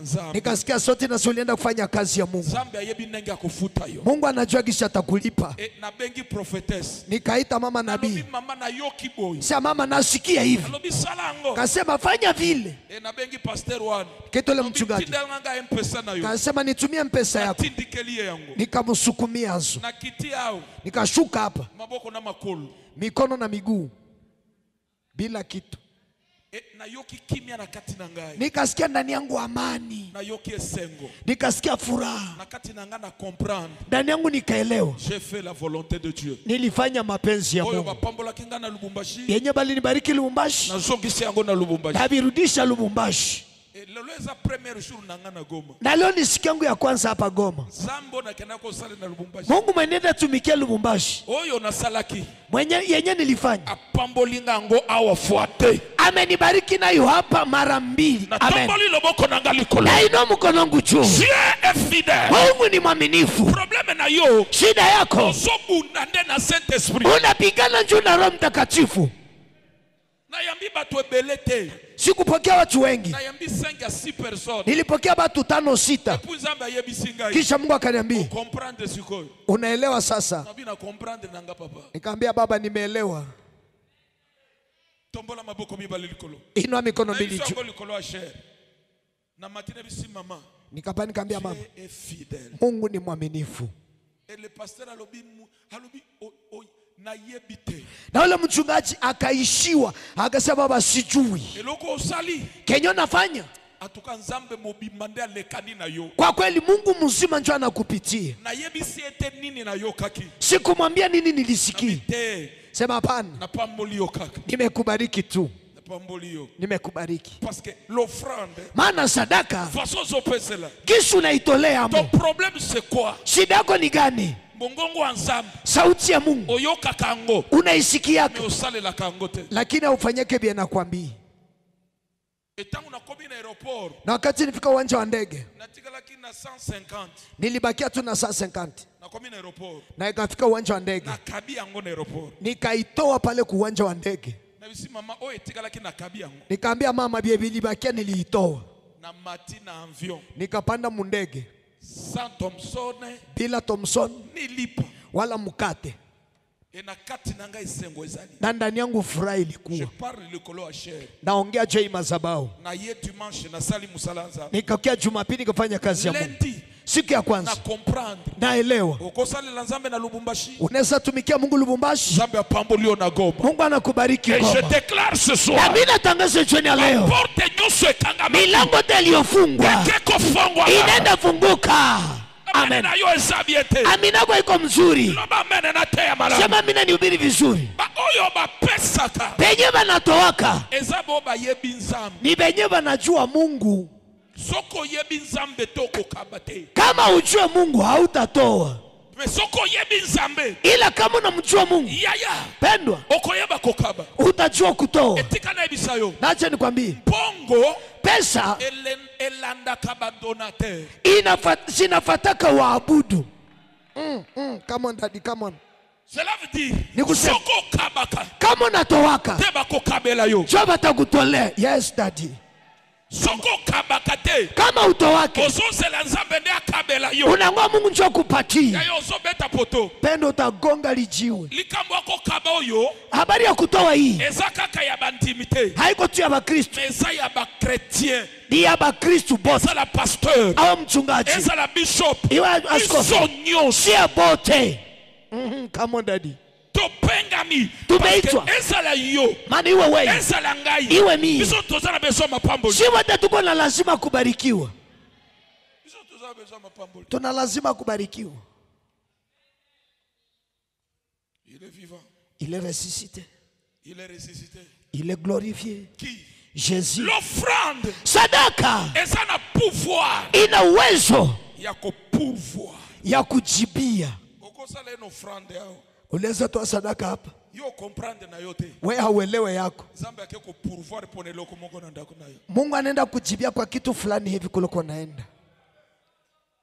S2: nzambe.
S1: Nikasikia sauti na ulienda kufanya kazi ya Mungu.
S2: Nzambe ayebi ndenge akufuta yo.
S1: Mungu anajua kisha atakulipa.
S2: Na bengi prophetess.
S1: Nikaita mama nabii.
S2: Lobi mama na yoki boy.
S1: Sasa mama nasikia hivi.
S2: Lobi salango.
S1: Kasema fanya vile.
S2: Na bengi pastor one.
S1: Ketole mchungaji.
S2: Tindanga mpesa na yo.
S1: Kasema nitumie mpesa yako.
S2: Tindikelie yango.
S1: Nikamsukumia azo.
S2: Na kiti yao.
S1: Nikashuka hapa.
S2: Maboko na makolo.
S1: Mikono na miguu. Bila kitu.
S2: Na yoki kimya na kati na ngai.
S1: Nikasikia ndani yangu amani.
S2: Na yoki esengo.
S1: Nikasikia furaha.
S2: Na kati na nga na comprendre.
S1: Ndani yangu nikaelewa.
S2: J'ai fait la volonté de Dieu.
S1: Nilifanya mapenzi ya Mungu.
S2: Oyo bapambola kinga na Lubumbashi.
S1: Yenye bali nibariki Lubumbashi.
S2: Na zongisi yango na Lubumbashi.
S1: Nabirudisha Lubumbashi.
S2: Lelo eza premier jour na nga na Goma.
S1: Na leo ni siku yangu ya kwanza hapa Goma.
S2: Zambo na kena ko sala na Lubumbashi.
S1: Mungu mwenenda tumikia Lubumbashi.
S2: Oyo na salaki.
S1: Yenye nilifanya.
S2: Apambolinga ngo awa fuate.
S1: Amenibariki nayo hapa mara mbili.
S2: Na
S1: Amen.
S2: tomboli loboko na ngali kolo.
S1: Na ino mkono wangu juu.
S2: Dieu est fidèle.
S1: Mungu ni mwaminifu.
S2: Probleme na yo.
S1: Shida yako.
S2: Zobu nande na Saint Esprit.
S1: Unapigana juu na Roho Mtakatifu.
S2: Na yambi batu ebelete.
S1: Sikupokea watu wengi.
S2: Na yambi 5 à 6 personnes.
S1: Nilipokea watu 5 6.
S2: Epu Nzambe ayebi singa.
S1: Kisha Mungu akaniambia,
S2: Comprendre sikoyo.
S1: unaelewa sasa?
S2: Na bina comprendre nanga papa.
S1: Nikamwambia baba, nimeelewa.
S2: Tombola maboko mibali likolo.
S1: Inua mikono
S2: Na
S1: mbili
S2: iso
S1: juu.
S2: likolo a cher. Na matine bisi mama.
S1: Nikamwambia mama,
S2: Dieu est fidèle.
S1: Mungu ni mwaminifu.
S2: Et le pasteur alobi na yebite.
S1: Na yule mchungaji akaishiwa, akasema baba, sijui
S2: Eloko osali.
S1: kenyo nafanya.
S2: Atuka Nzambe mobimande alekani na yo.
S1: Kwa kweli Mungu mzima njoo anakupitia.
S2: Na yebisi ete nini na yo kaki.
S1: Sikumwambia nini nilisikia. Sema hapana.
S2: Na pamboli yo kaka.
S1: Nimekubariki tu.
S2: Na pamboli yo.
S1: Nimekubariki.
S2: Parce que l'offrande.
S1: Maana sadaka.
S2: Façon zopesela.
S1: Kisha unaitolea
S2: Ton
S1: Mungu.
S2: problème c'est quoi?
S1: Shida yako ni gani?
S2: Mongongo wa Nzambe.
S1: Sauti ya Mungu.
S2: Oyoka kango.
S1: Unaisikia.
S2: Me osale la kango te.
S1: Lakini haufanyeke bien nakwambia.
S2: Etangu na komi na aéroport.
S1: Na wakati nifika uwanja wa ndege.
S2: Natikala kina 150.
S1: Nilibakia tu na 150.
S2: Na komi na aéroport.
S1: Na ikafika uwanja wa ndege.
S2: Na kabi yango na aéroport.
S1: Nikaitoa pale ku uwanja wa ndege.
S2: Na bisi mama o etikala kina kabi yango.
S1: Nikaambia mama bie bilibakia niliitoa.
S2: Na mati na avion.
S1: Nikapanda mundege.
S2: Sans Thomson.
S1: Bila Thomson.
S2: Nilipa.
S1: Wala mukate.
S2: Na kati na ngai sengo ezali.
S1: Na ndani yangu furaha ilikuwa.
S2: Je parle likolo a cher.
S1: Naongea jei mazabao.
S2: Na ye dimanche na sali musala Nzambe.
S1: Nikakia Jumapili nikafanya kazi ya Mungu.
S2: Lundi.
S1: Siku ya kwanza.
S2: Na comprendre.
S1: Naelewa.
S2: Ukosali la Nzambe na Lubumbashi.
S1: Unaweza tumikia Mungu Lubumbashi.
S2: Nzambe apambolio na Goma.
S1: Mungu anakubariki Goma.
S2: Et je déclare ce soir.
S1: Na mimi natangaza jioni ya leo.
S2: Porte nyuso ekangama.
S1: Milango iliyofungwa inaenda funguka. Amen. Amina kwa iko mzuri. Sema amina nihubiri vizuri. Penye banatowaka ni penye banajua Mungu.
S2: Soko yebi nzambe toko kabate.
S1: Kama ujue Mungu hautatoa.
S2: Me soko yebi nzambe.
S1: Ila kama unamjua Mungu,
S2: Yaya.
S1: pendwa,
S2: Okoyeba kokaba.
S1: utajua kutoa.
S2: Etika na ibisayo.
S1: Nacha nikwambie,
S2: Pongo.
S1: pesa
S2: Elanda kaba donateur.
S1: zinafataka waabudu. Come on daddy, come on.
S2: Cela veut dire, soko kabaka.
S1: Kama unatowaka,
S2: Teba kokabela yo.
S1: Jehova atakutolea. Yes daddy.
S2: Soko kabaka te.
S1: Kama utowake,
S2: Ozo zela nzambe ne akabela yo.
S1: unang'oa Mungu njoo kupatia.
S2: Yayo ozo beta poto.
S1: Pendo utagonga lijiwe.
S2: Likambo wako kaba oyo.
S1: Habari ya kutoa hii
S2: Eza kaka ya bantimite.
S1: haiko tu ya Bakristo,
S2: Eza ya ba chrétien.
S1: ni ya Bakristo bote.
S2: Eza la pasteur.
S1: Au mchungaji,
S2: Eza la bishop.
S1: iwe askofu,
S2: Iso nyonso.
S1: sia bote. Come on daddy.
S2: Topengami.
S1: Tumeitwa.
S2: Parce que eza la yo.
S1: Maana iwe wewe,
S2: Eza la ngai.
S1: iwe mimi.
S2: Biso tozana beso mapambo.
S1: Si wote tuko na lazima kubarikiwa.
S2: Biso tozana beso mapambo.
S1: Tuna lazima kubarikiwa.
S2: Il est vivant.
S1: Il est ressuscité.
S2: Il est ressuscité.
S1: Il est glorifié.
S2: Qui?
S1: Jésus.
S2: L'offrande.
S1: Sadaka
S2: Eza na pouvoir.
S1: ina uwezo
S2: Ya ko pourvoir.
S1: ya kujibia.
S2: Oko sala eno offrande yao.
S1: Unaweza toa sadaka hapa,
S2: Yo comprendre na yote.
S1: wewe hauelewe yako.
S2: Zambe yake ko pourvoir pone loko moko na ndako nayo.
S1: Mungu anaenda kujibia kwa kitu fulani hivi kuliko naenda.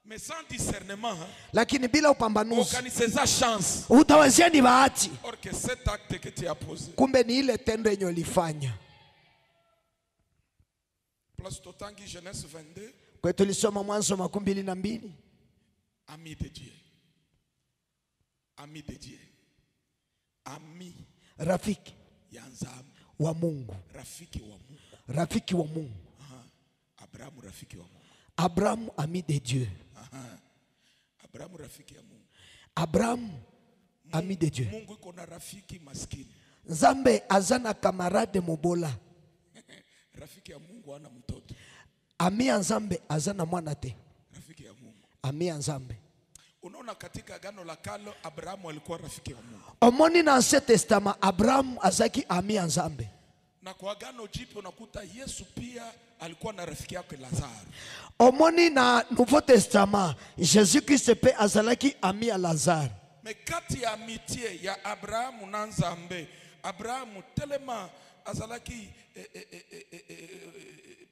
S2: Mais sans discernement,
S1: Lakini bila upambanuzi
S2: organisez chance.
S1: utawazia ni bahati,
S2: Or que cet acte que tu as posé.
S1: kumbe ni ile tendo yenye ulifanya.
S2: Place Totangi Genèse 22.
S1: Kwa hiyo tulisoma Mwanzo 22.
S2: Ami de Dieu. Ami de Dieu. Ami
S1: Rafiki
S2: ya nzambe.
S1: wa Mungu.
S2: Rafiki wa Mungu.
S1: Rafiki wa Mungu.
S2: Abrahamu rafiki wa Mungu.
S1: Abraham, ami de Dieu.
S2: Abrahamu rafiki ya Mungu.
S1: Abraham, ami de Dieu.
S2: Mungu iko na rafiki maskini.
S1: Nzambe azana kamarade mubola.
S2: Rafiki ya Mungu ana mtoto.
S1: Ami ya Nzambe azana mwana te.
S2: Rafiki ya Mungu.
S1: Ami ya Nzambe.
S2: Unaona katika agano la kale Abrahamu alikuwa rafiki ya Mungu.
S1: Omoni na Ancien Testament Abraham azaki ami ya Nzambe.
S2: Na kwa agano jipya unakuta Yesu pia alikuwa na rafiki yake Lazaro.
S1: Omoni na Nouveau Testament Jésus Christ pe azalaki ami ya Lazare.
S2: Mais kati ya amitié ya Abrahamu na Nzambe, Abrahamu tellement azalaki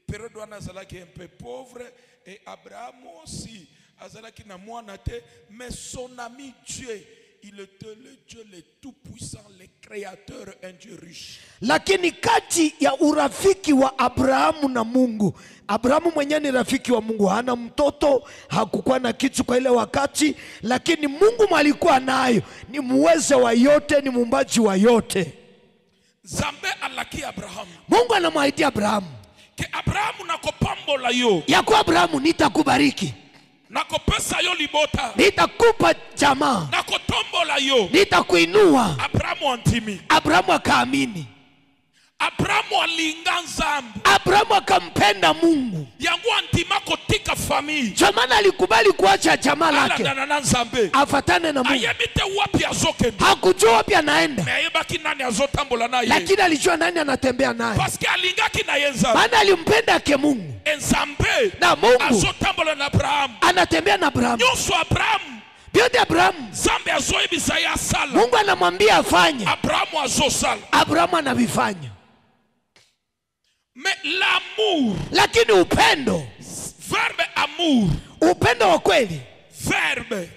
S2: période wana azalaki un peu pauvre et Abrahamu aussi azalaki na mwana te, mais son ami Dieu, il était le Dieu le tout-puissant, le créateur, un Dieu riche.
S1: Lakini kati ya urafiki wa Abrahamu na Mungu, Abrahamu mwenyewe ni rafiki wa Mungu, hana mtoto, hakukuwa na kitu kwa ile wakati, lakini Mungu mwalikuwa nayo, ni muweze wa yote, ni muumbaji wa yote.
S2: Zambe alaki Abrahamu.
S1: Mungu anamwaidia Abrahamu,
S2: Ke Abrahamu nakopambola yo.
S1: yako Abrahamu, nitakubariki,
S2: Nakopesa yo libota.
S1: nitakupa jamaa,
S2: Nakotombola yo.
S1: nitakuinua.
S2: Abrahamu antimi.
S1: Abrahamu akaamini.
S2: Abrahamu alinga Nzambe.
S1: Abrahamu akampenda Mungu.
S2: Yangu antima kotika famille.
S1: Jamani alikubali kuacha jamaa lake
S2: Ala na Nzambe.
S1: afatane na Mungu.
S2: Ayebite wapi azokende.
S1: Hakujua wapi anaenda,
S2: Me ayebaki nani azotambola naye.
S1: lakini alijua nani anatembea naye,
S2: Parce que alingaki na Nzambe.
S1: maana alimpenda ke Mungu
S2: Nzambe
S1: na Mungu
S2: azotambola na Abrahamu.
S1: anatembea na Abrahamu.
S2: Nyonso Abrahamu.
S1: Vyote Abrahamu
S2: Nzambe azoyebisa ya sala.
S1: Mungu anamwambia afanye,
S2: Abrahamu azosala.
S1: Abrahamu anavifanya.
S2: Mais l'amour,
S1: Lakini upendo,
S2: verbe amour,
S1: upendo wa kweli,
S2: verbe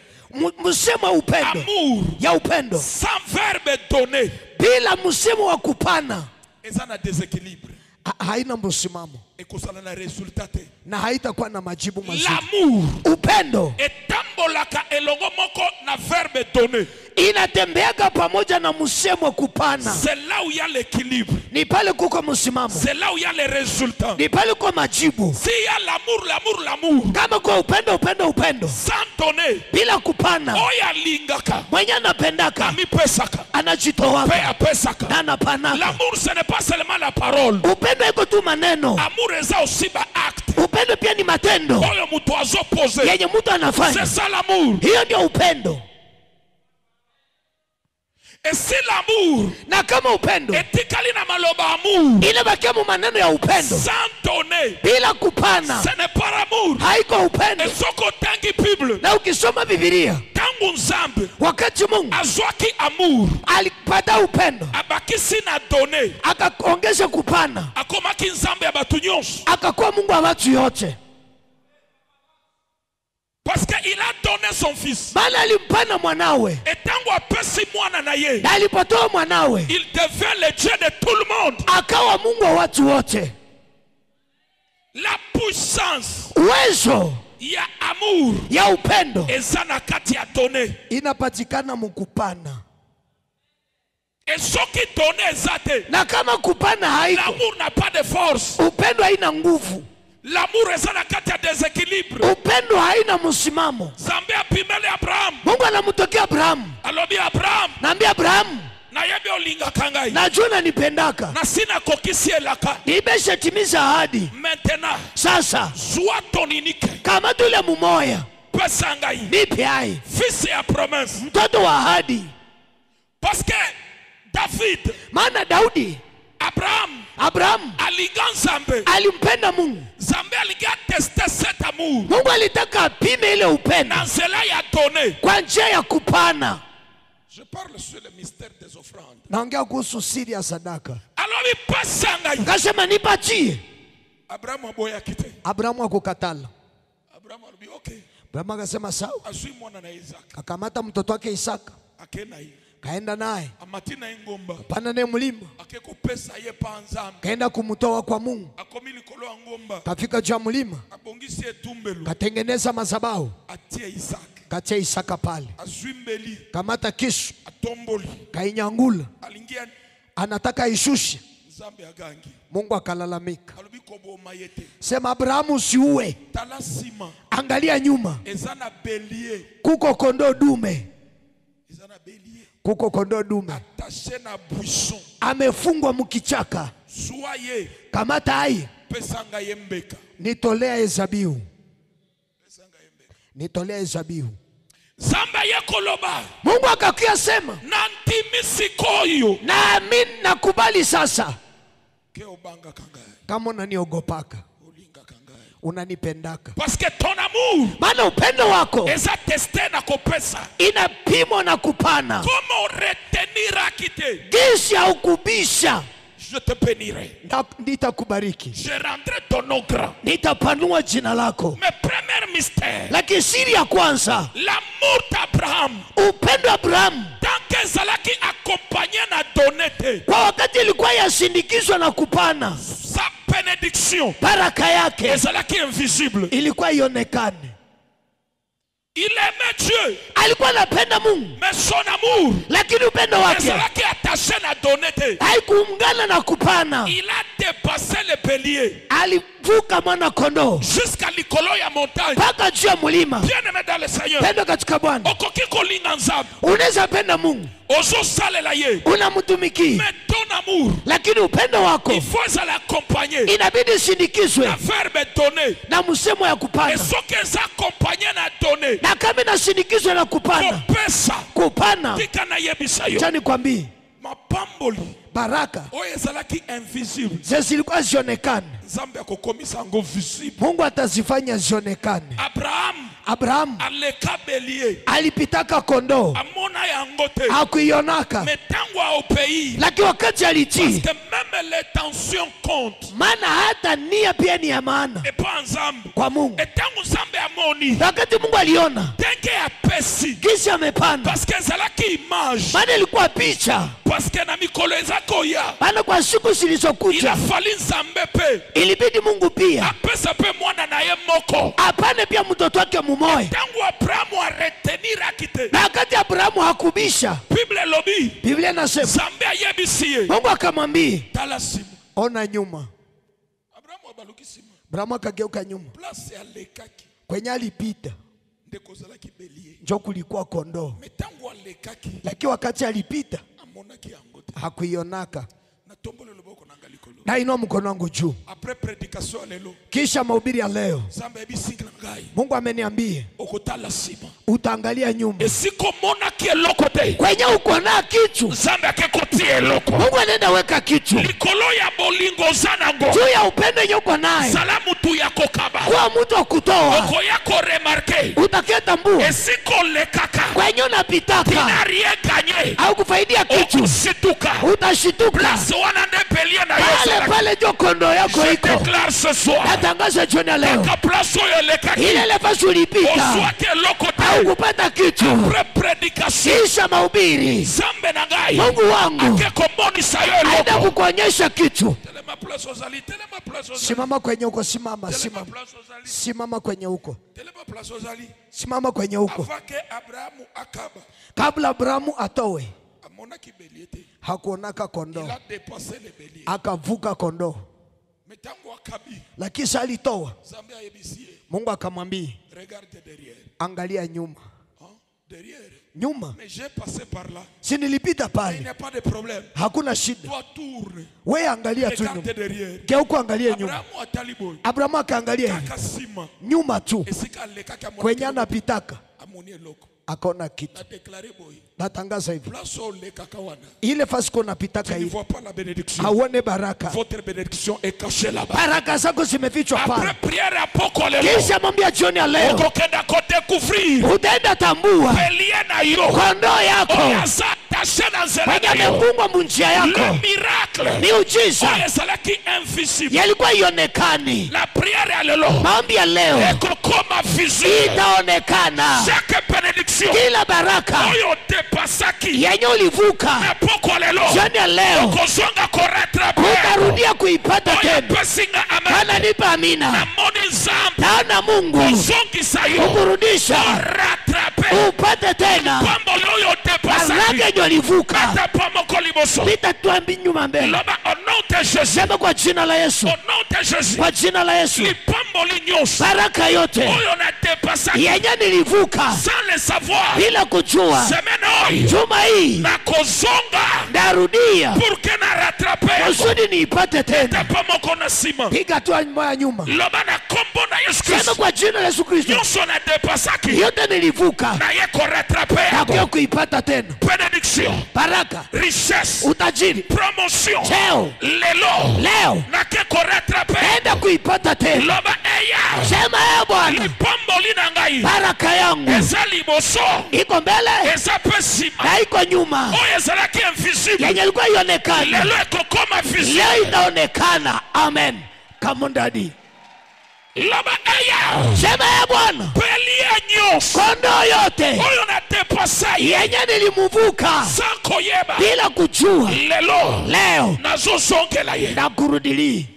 S1: msemo upendo
S2: amour,
S1: ya upendo
S2: sans verbe donner,
S1: bila msemo wa kupana
S2: eza na déséquilibre.
S1: haina msimamo
S2: Ekosala na resultat te.
S1: na haitakuwa na majibu mazuri.
S2: L'amour
S1: Upendo
S2: etambolaka elongo moko na verbe donner.
S1: inatembeaga pamoja na msemo kupana.
S2: C'est là où il y a l'équilibre.
S1: Ni pale kuko msimamo,
S2: C'est là où il y a les résultats.
S1: ni pale kwa majibu.
S2: S'il y a l'amour,
S1: Kama kwa upendo
S2: sans donner,
S1: bila kupana,
S2: oya lingaka,
S1: mwenye anapendaka
S2: ami pesaka,
S1: anajitoa
S2: pe apesaka.
S1: na anapanaka.
S2: L'amour ce n'est pas seulement la parole.
S1: Upendo iko tu maneno,
S2: Amour eza aussi ba acte.
S1: upendo pia ni matendo
S2: Oyo mutu azo poser.
S1: yenye mtu
S2: C'est
S1: anafanya.
S2: ça l'amour.
S1: Hiyo ndio upendo.
S2: Et si l'amour
S1: Na kama upendo
S2: etika etikali na maloba amour,
S1: inabakia mu maneno ya upendo
S2: sans donner,
S1: bila kupana,
S2: ce n'est pas amour.
S1: haiko upendo.
S2: Esoko tangi Bible,
S1: Na ukisoma Biblia,
S2: tangu nzambe
S1: wakati Mungu
S2: azwaki amour,
S1: alipata upendo,
S2: abakisi na donner,
S1: akaongeza kupana,
S2: akomaki nzambe ya batu nyonso.
S1: akakuwa Mungu wa watu yote.
S2: Parce qu'il a donné son fils.
S1: Maana alimpana mwanawe,
S2: Et tangu apesi mwana na ye,
S1: na alipotoa mwanawe
S2: il devient le Dieu de tout le monde.
S1: akawa Mungu wa watu wote.
S2: La puissance
S1: Uwezo
S2: ya amour
S1: ya upendo
S2: eza na kati ya donner.
S1: inapatikana mukupana,
S2: Et soki donner eza te,
S1: na kama kupana haiko,
S2: l'amour n'a pas de force.
S1: upendo haina nguvu,
S2: L'amour eza na kati ya déséquilibre.
S1: upendo haina msimamo.
S2: Zambe apimeli Abraham.
S1: Mungu anamtokea Abrahamu,
S2: Alobi Abraham,
S1: naambia Abrahamu,
S2: na yebi olingaka ngai.
S1: najua unanipendaka,
S2: Na sina kokisi elaka.
S1: nimeshatimiza ahadi.
S2: Maintenant,
S1: Sasa
S2: zwa ton unique.
S1: kama tule mumoya,
S2: Pesa ngai.
S1: nipe hai
S2: Fils ya promesse.
S1: mtoto wa ahadi.
S2: Parce que David,
S1: Maana Daudi,
S2: Abraham,
S1: Abrahamu
S2: aliga Nzambe.
S1: alimpenda Mungu.
S2: Nzambe aliga tester cet amour.
S1: Mungu alitaka apime ile upendo
S2: Na nzela ya donner.
S1: kwa njia ya kupana.
S2: Je parle sur le mystère des offrandes.
S1: Naongea kuhusu siri ya sadaka.
S2: Alors il passe ngai.
S1: Kasema nipatie.
S2: Abraham aboya kite.
S1: Abrahamu akukatala.
S2: Abraham alibi okay.
S1: Abrahamu akasema sawa.
S2: Azui mwana na Isaac.
S1: Akamata mtoto wake Isaka,
S2: Akena ye.
S1: kaenda naye
S2: Amatina ingomba.
S1: pana naye mlima,
S2: Akeko pesa ye pa Nzambe.
S1: kaenda kumtoa kwa Mungu.
S2: Akomi likolo ya ngomba.
S1: Kafika juu ya mlima,
S2: Abongisi etumbelo.
S1: katengeneza madhabahu,
S2: Atie Isaac.
S1: katia Isaka pale.
S2: Azui mbeli.
S1: Kamata kisu,
S2: Atomboli.
S1: kainyangula,
S2: Alingia
S1: anataka ishushe.
S2: Nzambe agangi.
S1: Mungu akalalamika,
S2: Alobi kobo mayete.
S1: sema Abrahamu, usiue,
S2: Tala sima.
S1: angalia nyuma,
S2: Ezana bélier.
S1: kuko kondoo dume,
S2: Ezana bélier.
S1: kuko kondoo dume
S2: Attaché na buisson.
S1: amefungwa mkichaka.
S2: Soyez.
S1: Kamata hai,
S2: Pesanga yembeka.
S1: nitolea ezabihu,
S2: Pesanga yembeka.
S1: nitolea ezabihu.
S2: Zamba yekoloba.
S1: Mungu akakia sema,
S2: Nantimi sikoyo.
S1: naamini nakubali sasa.
S2: Ke obanga kangai.
S1: Kama unaniogopaka,
S2: Olinga kangai.
S1: unanipendaka,
S2: Parce que ton amour.
S1: maana upendo wako
S2: Eza testé na kopesa.
S1: inapimwa na kupana.
S2: Comment retenir akite?
S1: Gisi ya ukubisha,
S2: Je te bénirai.
S1: nitakubariki,
S2: Je rendrai ton nom grand.
S1: nitapanua jina lako.
S2: Mais premier mystère.
S1: Lakini siri ya kwanza,
S2: L'amour d'Abraham.
S1: upendo wa Abrahamu,
S2: Tant que Zalaki accompagné na donné
S1: kwa wakati ilikuwa yasindikizwa na kupana,
S2: sa bénédiction.
S1: baraka yake
S2: Zalaki invisible.
S1: ilikuwa ionekane.
S2: Il aimait Dieu.
S1: Alikuwa anapenda Mungu,
S2: Mais son amour.
S1: lakini upendo wake
S2: Zalaki attaché na donné.
S1: haikuungana na kupana.
S2: Il a dépassé le bélier.
S1: Alivuka mwana kondoo
S2: Jusqu'à l'ikolo ya montagne.
S1: mpaka juu ya mlima.
S2: Bien aimé dans le Seigneur.
S1: Pendo katika Bwana,
S2: Okoki kolinga Nzambe.
S1: unaweza penda Mungu,
S2: Ozo salela ye.
S1: unamtumikia,
S2: Mais ton amour.
S1: lakini upendo wako
S2: Il faut l'accompagner.
S1: inabidi sindikizwe
S2: La verbe donner.
S1: na msemo ya
S2: Et
S1: kupana.
S2: ce que ça accompagné na donner.
S1: Na kama inasindikizwa na kupana,
S2: Kopesa.
S1: kupana,
S2: Tika na yebisayo.
S1: acha nikwambie,
S2: Mapamboli.
S1: baraka
S2: Oyo ezalaki invisible.
S1: zilikuwa zionekane,
S2: Nzambe akokomisa yango visible.
S1: Mungu atazifanya zionekane.
S2: Abraham
S1: Abrahamu
S2: aleka bélier.
S1: alipitaka kondoo,
S2: Amona yango te.
S1: hakuionaka,
S2: Mais tango aobéir.
S1: lakini wakati
S2: Parce
S1: alitii,
S2: que même les tensions comptent.
S1: maana hata nia pia ni ya maana
S2: Et pas Nzambe.
S1: kwa Mungu.
S2: Et tango Nzambe amoni.
S1: Na wakati Mungu aliona
S2: Tenge apesi.
S1: gisi amepanda,
S2: Parce que ezalaki image.
S1: maana ilikuwa picha,
S2: Parce que na mikolo ezakoya.
S1: maana kwa siku
S2: Il a
S1: zilizokuja
S2: fallu Nzambe pe.
S1: ilibidi Mungu pia
S2: Apesa pe mwana na ye moko.
S1: apane pia mtoto wake mumoya.
S2: Tango Abraham a retenir akite.
S1: Na wakati Abrahamu hakubisha,
S2: Bible lobi.
S1: Biblia inasema
S2: Nzambe ayebisi ye.
S1: Mungu akamwambia,
S2: Tala sima.
S1: ona nyuma.
S2: Abraham abaluki sima.
S1: Abrahamu akageuka nyuma,
S2: Place ya lekaki.
S1: kwenye alipita
S2: Ndeko zalaki bélier.
S1: njo kulikuwa kondoo,
S2: Mais tango alekaki.
S1: lakini wakati alipita
S2: Amonaki yango te.
S1: hakuionaka.
S2: Na tombolo loboko na ngalikolo.
S1: Na inua mkono wangu juu.
S2: Après prédication lelo.
S1: Kisha mahubiri ya leo.
S2: Zambe bisinga ngai.
S1: Mungu ameniambia
S2: Okotala sima.
S1: utaangalia nyuma.
S2: Esiko mona kieloko te.
S1: Kwenye uko na kitu.
S2: Zambe akekotie eloko.
S1: Mungu anaenda weka kitu.
S2: Likolo ya bolingo zanango.
S1: Juu ya upendo yuko naye.
S2: Salamu tu yako kaba.
S1: Kwa mtu wa kutoa.
S2: Oko yako remarke.
S1: Utaketambua.
S2: Esiko lekaka.
S1: Kwenye unapitaka.
S2: Tinarie ganye.
S1: Au kufaidia kitu.
S2: Okusituka.
S1: Utashituka.
S2: Place wanande pelia na
S1: Pale pale jo kondo yako
S2: je
S1: iko.
S2: déclare ce soir.
S1: Natangaza jioni ya leo.
S2: Ka place oyo lekaki.
S1: Ile nafasi ulipita.
S2: Oswake loko
S1: Au
S2: te.
S1: kupata kitu.
S2: Après prédication.
S1: Kisha mahubiri.
S2: Zambe na ngai.
S1: Mungu wangu.
S2: Akekomoni sayo
S1: Aenda
S2: eloko.
S1: kukuonyesha kitu.
S2: Telema place ozali. Telema place ozali.
S1: Simama kwenye uko, simama,
S2: Telema
S1: simama.
S2: place ozali.
S1: Simama kwenye uko.
S2: Telema place ozali.
S1: Simama kwenye uko.
S2: Avant que Abrahamu akaba.
S1: Kabla Abrahamu atowe,
S2: Amona kibelier te.
S1: hakuonaka
S2: Il
S1: kondoo.
S2: a dépassé le bélier.
S1: Akavuka kondoo.
S2: Mais tango akabi.
S1: Lakini sasa alitoa.
S2: Zambe ayebisie.
S1: Mungu akamwambia,
S2: Regarde derrière.
S1: angalia nyuma.
S2: Hein? Derrière.
S1: Nyuma.
S2: Mais j'ai passé par là.
S1: Si nilipita
S2: Il
S1: pale.
S2: n'y a pas de problème.
S1: Hakuna shida.
S2: Toi tourne.
S1: Wewe angalia tu
S2: Regarde
S1: nyuma.
S2: derrière.
S1: Geuka angalia nyuma.
S2: Abrahamu ataliboy.
S1: Abrahamu akaangalia hivi.
S2: Kaka sima.
S1: Nyuma tu.
S2: Esika lekaka
S1: Kwenye anapitaka.
S2: amoni eloko.
S1: Akaona kitu.
S2: Na déclaré boy.
S1: Natangaza hivi.
S2: Place au lekaka wana.
S1: Ile fasi kwa
S2: Tu
S1: napitaka
S2: ne
S1: hivi.
S2: vois pas la bénédiction.
S1: Hauone baraka.
S2: Votre bénédiction est cachée là-bas.
S1: Baraka zako zimefichwa
S2: Après
S1: pale.
S2: prière apoko lelo.
S1: Kisha mwambia jioni ya leo.
S2: Okokenda kote couvrir.
S1: Utaenda tambua.
S2: Pelie na yo.
S1: Kondoo yako.
S2: Oyaza tashe na
S1: Mwenye
S2: zelena yo.
S1: amefungwa munjia
S2: Le
S1: yako.
S2: miracle.
S1: Miujiza.
S2: Oyezalaki invisible.
S1: Yalikuwa ionekani.
S2: La prière ya lelo.
S1: Maombi ya leo.
S2: Ekokoma visible.
S1: Itaonekana.
S2: Chaque bénédiction.
S1: Kila baraka.
S2: Oyo depasaki.
S1: Yenye ulivuka.
S2: Epoko lelo.
S1: Jioni ya leo.
S2: Okozonga korattraper.
S1: Utarudia kuipata
S2: Oyo
S1: tena.
S2: pesinga amen.
S1: Kana nipa amina.
S2: Amoni nzambe.
S1: Taona Mungu.
S2: Ozongisa yo.
S1: Kukurudisha.
S2: Rattraper.
S1: Upate tena.
S2: Pambo oyo depasaki.
S1: Baraka yenye ulivuka.
S2: Ata pamoko liboso.
S1: Pita tuambi nyuma mbele.
S2: Loba au nom de Jésus.
S1: Sema kwa jina la Yesu.
S2: Au nom de Jésus.
S1: Kwa jina la Yesu.
S2: Lipambo linyos.
S1: Baraka yote
S2: Oyo na depasaki.
S1: yenye nilivuka
S2: Sans le savoir.
S1: bila kujua.
S2: Semaine oyo.
S1: Juma hii
S2: Na kozonga.
S1: ndarudia
S2: Pour que na rattraper.
S1: kusudi niipate tena.
S2: Tapa moko na sima.
S1: Piga tu moya nyuma.
S2: Loba na kombo na Yesu
S1: Sema
S2: Kristo.
S1: kwa jina la Yesu Kristo.
S2: Nyonso na depasaki.
S1: Yote nilivuka.
S2: Na ye ko rattraper.
S1: Hakuna kuipata tena.
S2: Bénédiction.
S1: Baraka,
S2: Richesse.
S1: utajiri,
S2: Promotion.
S1: cheo,
S2: Lelo.
S1: leo
S2: Na ke ko rattraper.
S1: naenda kuipata tena.
S2: Loba eya.
S1: Sema Bwana,
S2: Lipambo lina ngai.
S1: baraka yangu
S2: Eza liboso.
S1: iko mbele
S2: Eza pesima.
S1: na iko nyuma.
S2: Oyo ezalaki invisible.
S1: Yenye ilikuwa ionekana
S2: Lelo ekokoma visible.
S1: leo inaonekana. Amen. Come on daddy.
S2: Loba eya.
S1: Sema Bwana,
S2: Pelie nyos.
S1: kondoo yote
S2: Oyo na depasa ye.
S1: yenye nilimuvuka
S2: Sanko yeba.
S1: bila kujua,
S2: Lelo.
S1: leo
S2: Nazozongela ye.
S1: nakurudili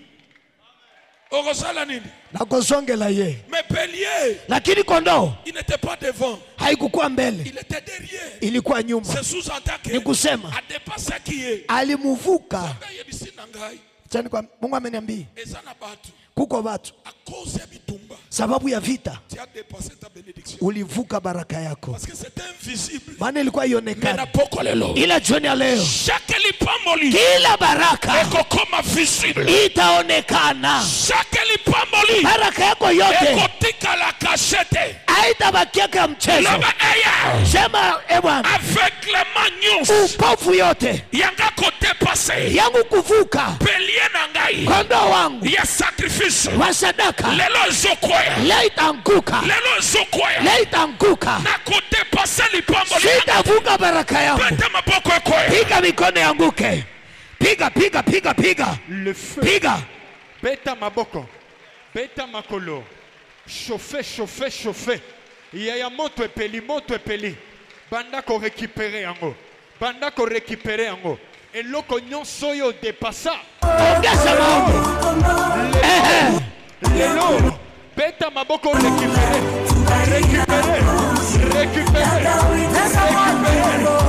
S2: Okosala nini?
S1: nakuzongela ye.
S2: Mais Bélier,
S1: Lakini kondoo
S2: il n'était pas devant.
S1: haikukuwa mbele,
S2: Il était derrière.
S1: ilikuwa nyuma.
S2: C'est sous-entend que
S1: Ni kusema
S2: a dépassé qui est.
S1: alimuvuka.
S2: Yebisi na ngai.
S1: Tena kwa Mungu ameniambia
S2: Eza na batu.
S1: kuko watu
S2: À cause ya bitumba.
S1: sababu ya vita
S2: Tu as dépassé ta bénédiction.
S1: ulivuka baraka yako,
S2: Parce que c'était invisible.
S1: maana ilikuwa
S2: Mais
S1: ionekana.
S2: na poko lelo.
S1: Ila jioni ya leo
S2: Chaque lipamboli.
S1: kila baraka
S2: Ekokoma visible.
S1: itaonekana.
S2: Chaque lipamboli.
S1: Baraka yako yote
S2: Ekotika la cachette.
S1: haitabakiaka mchezo.
S2: Loba eya.
S1: Sema Bwana,
S2: Aveuglement nyos.
S1: upofu yote
S2: Yanga kote passé.
S1: yangu kuvuka,
S2: Pelie na ngai.
S1: kondoo wangu
S2: Ya sacrifice.
S1: wa sadaka
S2: Lelo ezokwaya.
S1: leo itaanguka,
S2: Lelo ezokwaya.
S1: leo itaanguka.
S2: Na kote passé lipamboli.
S1: Sitavuka baraka yangu.
S2: Pete mapoko ekoya.
S1: Piga mikono yanguke, piga piga piga piga
S3: Le feu.
S1: piga.
S3: Beta maboko. Beta makolo. Chauffer, chauffer, chauffer. Yaya moto epeli, moto epeli. Banda ko récupérer yango. Banda ko récupérer yango. Eloko nyonso oyo depasa.
S1: Ongeza maombi.
S3: Lelo. Beta maboko récupérer. Récupérer. Récupérer. Récupérer.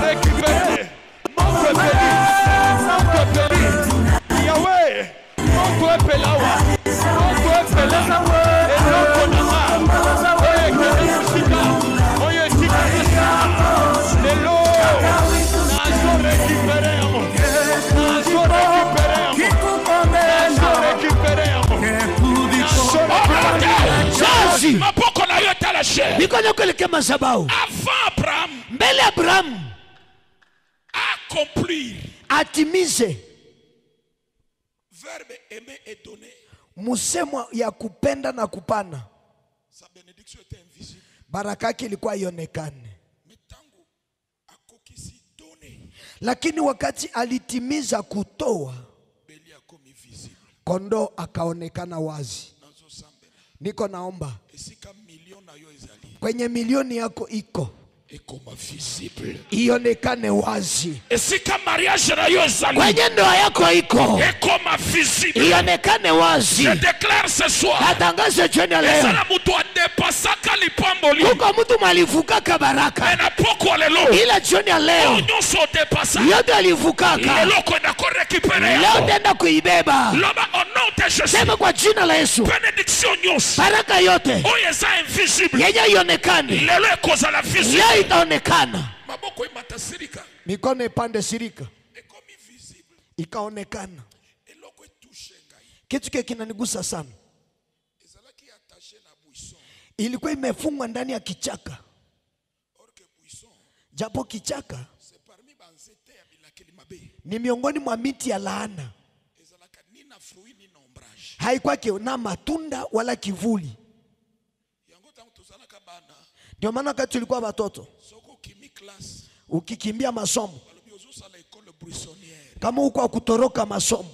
S3: Récupérer. Moto epeli. Moto epeli. Yahweh. Moto epelawa. Moto epela. Eloko nanga. Oye kene musika. Oye tika musika. Lelo. Nazo récupérer yango. Nazo
S2: la chair.
S1: mikono kuelekea madhabahu.
S2: Avant Abraham
S1: Mbele Abrahamu
S2: accomplir.
S1: atimize
S2: Verbe aimer et donner.
S1: msemo ya kupenda na kupana,
S2: Sa bénédiction était invisible.
S1: baraka yake ilikuwa ionekane.
S2: Mais tango akokisi donner.
S1: Lakini wakati alitimiza kutoa,
S2: Bélier a comme visible.
S1: kondoo akaonekana wazi.
S2: Nazo sambela.
S1: Niko naomba
S2: Esika million na yo ezali.
S1: kwenye milioni yako iko
S2: Et comme visible.
S1: ionekane wazi.
S2: Esika mariage na yo ezali.
S1: Kwenye ndoa yako iko
S2: Et comme visible.
S1: ionekane wazi.
S2: Je déclare ce soir.
S1: Natangaza jioni ya leo,
S2: Ezala mutu adepasaka lipamboli.
S1: kuko mtu malivukaka baraka,
S2: Ena poko lelo.
S1: ila jioni ya leo
S2: Nyonso depasa.
S1: yote alivukaka,
S2: Lelo kwenda ko récupérer.
S1: leo tenda kuibeba.
S2: Loba au nom de Jésus.
S1: Sema kwa jina la Yesu,
S2: Bénédiction nyonso.
S1: baraka yote
S2: Oyo eza invisible.
S1: yenye ionekane
S2: Lelo ekozala visible.
S1: leo itaonekana.
S2: Maboko imata sirika.
S1: Mikono ipande sirika,
S2: Ekomi visible.
S1: ikaonekana.
S2: Eloko etouche ngai.
S1: Kitu kile kinanigusa sana,
S2: Ezalaki attaché na buisson.
S1: ilikuwa imefungwa ndani ya kichaka,
S2: Or que buisson,
S1: japo kichaka
S2: c'est parmi banzete ya bilakeli mabe.
S1: ni miongoni mwa miti ya laana.
S2: Ezalaka ni na fruit ni na ombrage.
S1: Haikwake na matunda wala kivuli.
S2: Yango tango tozalaka bana.
S1: Ndio maana wakati tulikuwa watoto,
S2: Soko kimi classe.
S1: ukikimbia masomo,
S2: Balobi ozosala école buissonnière.
S1: kama uko kutoroka masomo,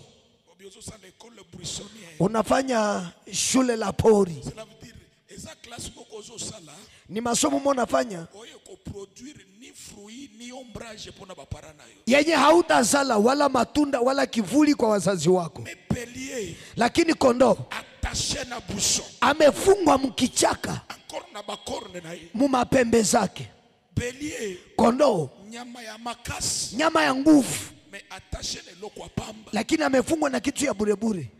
S2: Balobi ozosala école buissonnière.
S1: unafanya shule la pori,
S2: Cela veut dire eza classe moko ozosala.
S1: ni masomo mo unafanya
S2: Oye ko produire ni fruit ni ombrage pona bapara na yo.
S1: yenye hautazala wala matunda wala kivuli kwa wazazi wako.
S2: Mais bélier
S1: Lakini kondoo
S2: attaché na buisson.
S1: amefungwa mkichaka
S2: Encore na bakorne na ye.
S1: mu mapembe zake.
S2: Bélier
S1: Kondoo
S2: nyama ya makasi.
S1: nyama ya nguvu,
S2: Mais attaché na eloko ya pamba.
S1: lakini amefungwa na kitu ya burebure.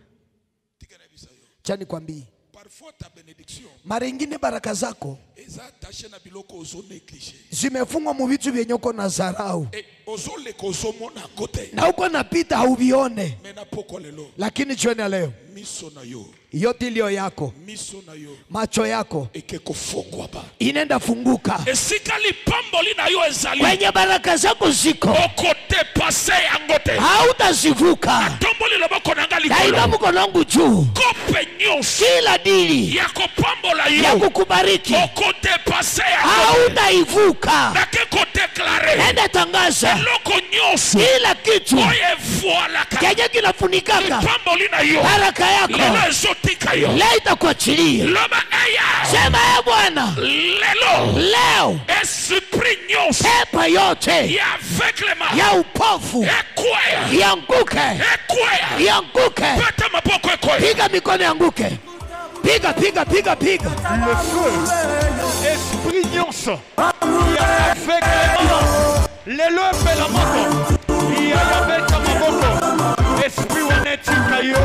S2: Tika na bisa yo.
S1: Cha nikwambie,
S2: Parfois ta bénédiction
S1: mara ingine baraka zako
S2: eza attaché na biloko ozo négligé.
S1: zimefungwa mu vitu vyenye uko na zarau
S2: Et ozo leko ozo mona kote.
S1: na uko napita hauvione.
S2: Mais na poko lelo.
S1: Lakini jioni ya leo
S2: Miso na yo.
S1: yote iliyo yako,
S2: Miso na yo.
S1: macho yako
S2: Eke kofongwa ba.
S1: inaenda funguka.
S2: Esika lipamboli na yo ezali.
S1: Kwenye baraka zako ziko,
S2: Okote pase yango te.
S1: hautazivuka.
S2: Tomboli loboko na nga
S1: Daima
S2: likolo.
S1: mkono wangu juu,
S2: Kope nyonso.
S1: kila dili
S2: Ya kopambola
S1: ya
S2: yo.
S1: kukubariki
S2: Okote pase yango te.
S1: hautaivuka.
S2: Nake kodeklare.
S1: Enda tangaza
S2: Loko nyonso.
S1: kila kitu
S2: Oye voilaka.
S1: kenye kinafunikaka
S2: Lipamboli na yo.
S1: baraka
S2: Lelo
S1: yako
S2: ezotika yo.
S1: leo itakuachilia.
S2: Loba eya.
S1: Sema ya Bwana,
S2: Lelo.
S1: leo
S2: Esprit nyonso.
S1: pepa yote
S2: Ya aveuglement.
S1: ya upofu
S2: Ekwea.
S1: yanguke,
S2: Ekwea.
S1: yanguke.
S2: Pata maboko ekwea.
S1: Piga mikono yanguke, piga piga piga piga.
S3: Le feu, esprit nyonso, ya aveuglement, lelo epela moto, ya yabeta maboko, esprit wanetika yo,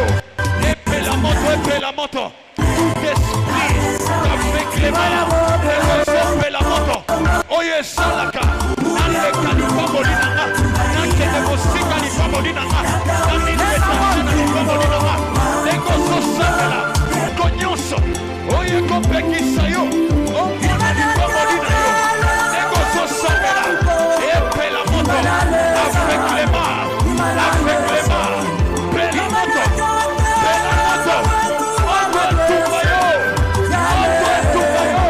S3: epela moto, tout esprit d'aveuglement, lelo epela moto, oyo esalaka, naleka lipamboli nanga, nakende kosika lipamboli nanga, namindetase na lipamboli nanga, ndenge ozosambela, ko nyonso, oyo ekopekisa yo, omona lipamboli na yo, ndenge ozosambela, epela moto, aveuglement, pela moto, moto etumba yo,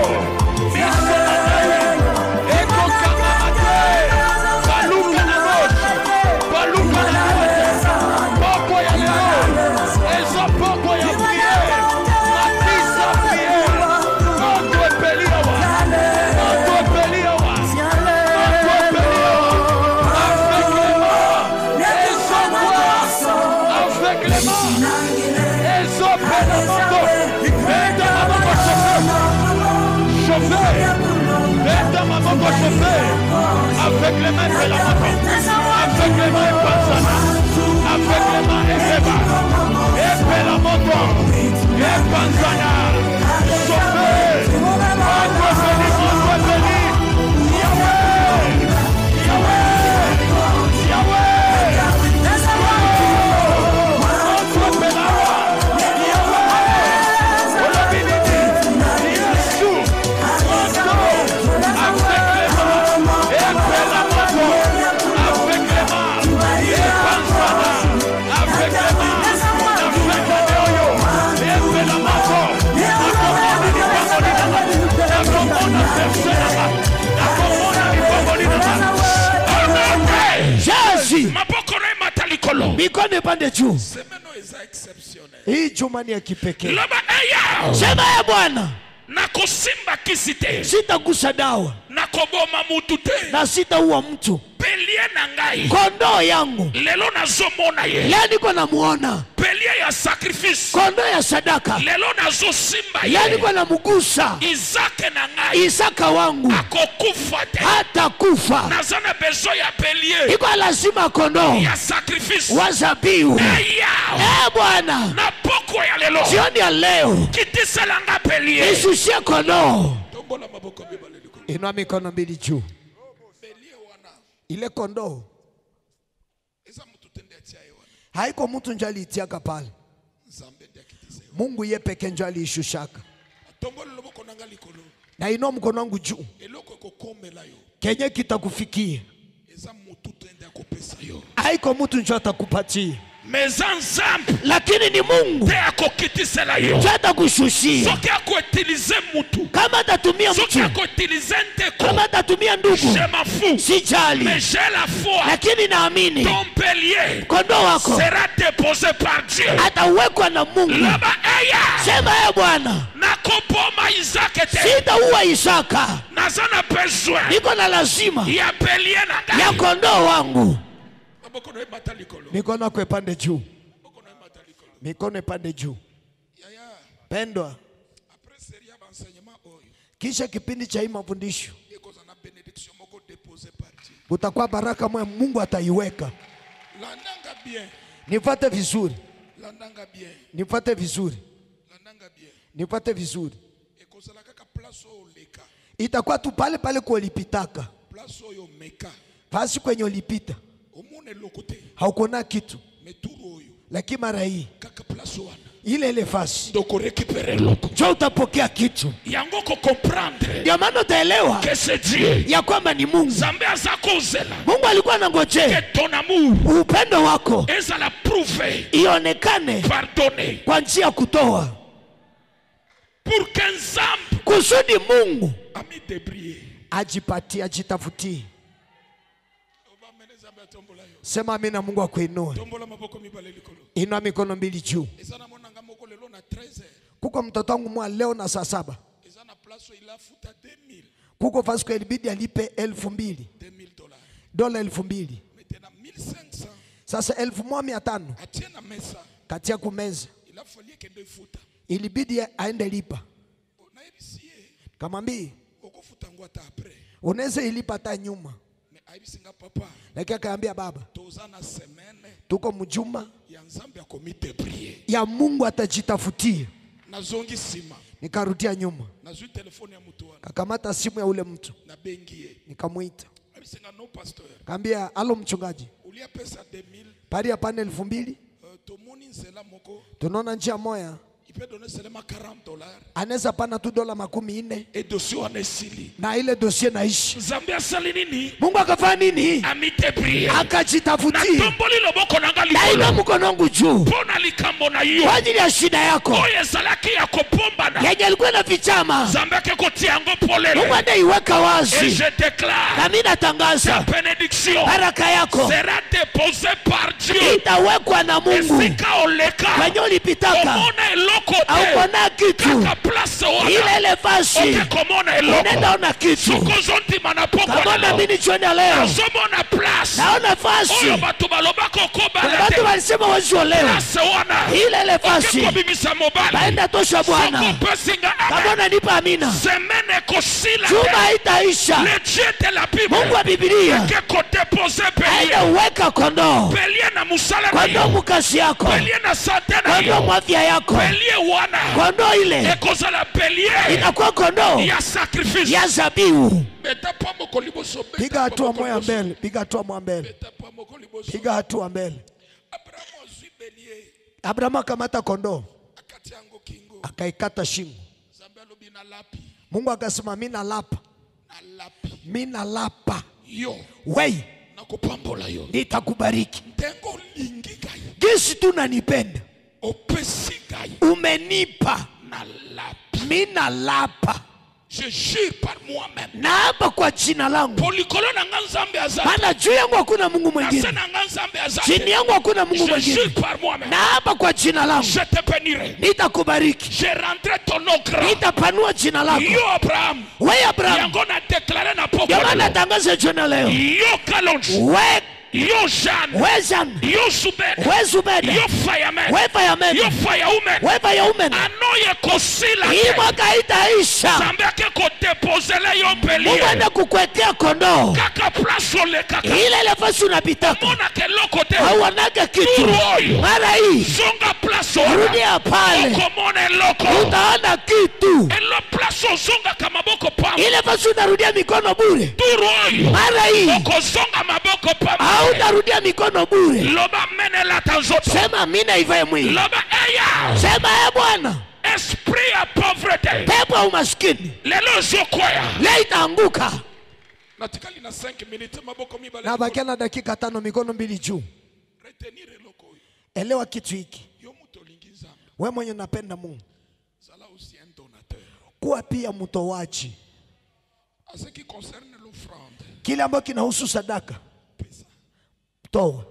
S3: miso na ngai, ekokangama te, baluka na gauche, poko ya lelo, eza poko ya priere, matisa priere, moto epeli awa, aveuglement, ezopela moto, beta maboko chauffeur, beta maboko chauffeur, aveuglement epela moto, aveuglement epanzana, aveuglement ebeba, epela moto, epanzana, chauffeur, moto epeli, Yahweh,
S2: likolo.
S1: Mikono ipande juu.
S2: Semaine est exceptionnelle.
S1: Hii juma ni ya kipekee.
S2: Laba eya.
S1: Sema ya Bwana.
S2: Na kusimba kisite.
S1: Sitagusa dawa.
S2: Na koboma mutu te.
S1: Na sitaua mtu.
S2: Pelie na ngai.
S1: Kondoo yangu.
S2: Lelo nazomona ye.
S1: Leo niko namuona.
S2: Pelie ya sacrifice.
S1: Kondoo ya sadaka.
S2: Lelo nazosimba ye.
S1: Leo niko namugusa.
S2: Isake na ngai.
S1: Isaka wangu.
S2: Akokufa te.
S1: Hata kufa.
S2: Nazana beso ya pelie.
S1: Iko lazima kondoo.
S2: Ya sacrifice.
S1: Wazabihu.
S2: Eya.
S1: Bwana.
S2: Na poko ya lelo.
S1: Jioni ya leo.
S2: Kitisa langa pelie.
S1: Isushie kondoo.
S2: Tombola maboko mibale likolo.
S1: Inua mikono mbili juu. Ile kondoo haiko mtu njo aliitiaka pale. Mungu ye peke njo aliishushaka. Na inua mkono wangu juu. Kenye kitakufikia haiko mtu njo atakupatia, lakini ni Mungu njo atakushushia. Kama atatumia mtu, kama atatumia ndugu, sijali, lakini naamini kondoo wako atawekwa na Mungu. Sema ya Bwana, sitaua Isaka, niko na lazima ya kondoo wangu. Mikono yako ipande juu. Mikono ipande juu. Pendwa, kisha kipindi cha hii mafundisho utakuwa baraka mwe Mungu ataiweka. Nifuate vizuri. Nifuate vizuri. Nifuate vizuri. Itakuwa tu pale pale kwa ulipitaka. Fasi kwenye ulipita haukona kitu, lakini mara hii ile fasi jo utapokea kitu. Ndio maana utaelewa ya kwamba ni Mungu. Mungu alikuwa anangojea upendo wako ionekane kwa njia ya kutoa, kusudi Mungu ajipatie, ajitafutie. Sema amina. Mungu akuinue. Inua mikono mbili juu. Kuko mtoto wangu mwa leo na saa 7. Kuko fasi kwa ilibidi alipe $2,000. $2,000. Sasa 1,500 katia kumeza. Ilibidi aende lipa. Kamwambie unaweza ilipa hata nyuma. Lakini akaambia baba, tuko mjuma ya Mungu atajitafutia. Nikarudia nyuma, kakamata simu ya ule mtu, nikamuita, kaambia alo mchungaji, pari ya pane 2,000, tunaona njia moya anaweza pana tu $40 na ile dosie naishi. Mungu akafanya nini? Akajitafutia. Na ilo mkono wangu juu kwa ajili ya shida yako yenye alikuwa na vichama. Mungu anaiweka wazi, na mimi natangaza baraka yako itawekwa na Mungu. Kwenye ulipitaka au kona kitu, ile fasi unaenda ona kitu. Kama na mimi jioni leo naona fasi, watu walisema wasiolewa, ile fasi baenda tosha Bwana. Kama unanipa amina, juma itaisha. Mungu wa Biblia aenda uweka kondoo, kondoo mukasi yako, kondoo mwafya yako, kondoo ile inakuwa kondoo ya zabihu. Piga hatua moja mbele, piga hatua moja mbele, piga hatua mbele. Abrahamu akamata kondoo, akaikata shingo. Mungu akasema mimi nalapa, mimi nalapa wewe, nitakubariki jinsi tu unanipenda. Umenipa, mimi nalapa
S2: Je jure par moi-même.
S1: naapa kwa jina langu,
S2: Polikolo na nganzambe azate.
S1: maana juu yangu hakuna Mungu mwingine,
S2: Nase na nganzambe azate.
S1: chini yangu hakuna Mungu
S2: Je jure
S1: mwingine.
S2: par moi-même.
S1: Naapa kwa jina langu,
S2: Je te bénirai.
S1: nitakubariki,
S2: Je rendrai ton nom grand.
S1: nitapanua jina lako.
S2: Yo Abraham.
S1: Wewe Abraham,
S2: Yango na déclaré na
S1: ndio maana
S2: pokolo.
S1: natangaza jioni leo,
S2: Yo Kalonji.
S1: wewe
S2: Yo Jeanne.
S1: wewe Jean,
S2: Yo Zubeda.
S1: wewe Zubeda,
S2: Yo Fireman.
S1: wewe Fireman,
S2: Yo Firewoman.
S1: wewe Firewoman,
S2: Anoye kosila.
S1: hii mwaka haitaisha.
S2: Zambe ake kodepozele yo
S1: Mungu
S2: belie.
S1: anaenda kukuwekea kondoo
S2: Kaka place ole kaka.
S1: ile nafasi unapitaka,
S2: Mona ke lokote.
S1: hauonaga kitu.
S2: Turoi.
S1: Mara hii
S2: Zonga place ora.
S1: rudia pale,
S2: Okomone loko.
S1: utaona kitu.
S2: Elo place ozonga kamaboko pamba.
S1: Ile nafasi unarudia mikono bure.
S2: Turoi.
S1: Mara hii
S2: Okozonga maboko pamba.
S1: hautarudia mikono bure.
S2: Loba mene la tanzoto.
S1: Sema mimi naivae mwili.
S2: Loba eya.
S1: Sema Bwana,
S2: Esprit ya pauvreté.
S1: pepo ya umaskini
S2: Lelo zokoya.
S1: leo itaanguka.
S2: Natikali na 5 minutes maboko mibale.
S1: Na bakia na dakika 5, mikono mbili juu.
S2: Retenir eloko oyo.
S1: Elewa kitu hiki,
S2: Yo muto lingi nzambe.
S1: wewe mwenye unapenda Mungu,
S2: Zala aussi un donateur.
S1: kuwa pia mtoaji.
S2: En ce qui concerne l'offrande.
S1: Kile ambacho kinahusu sadaka,
S2: Pesa.
S1: toa,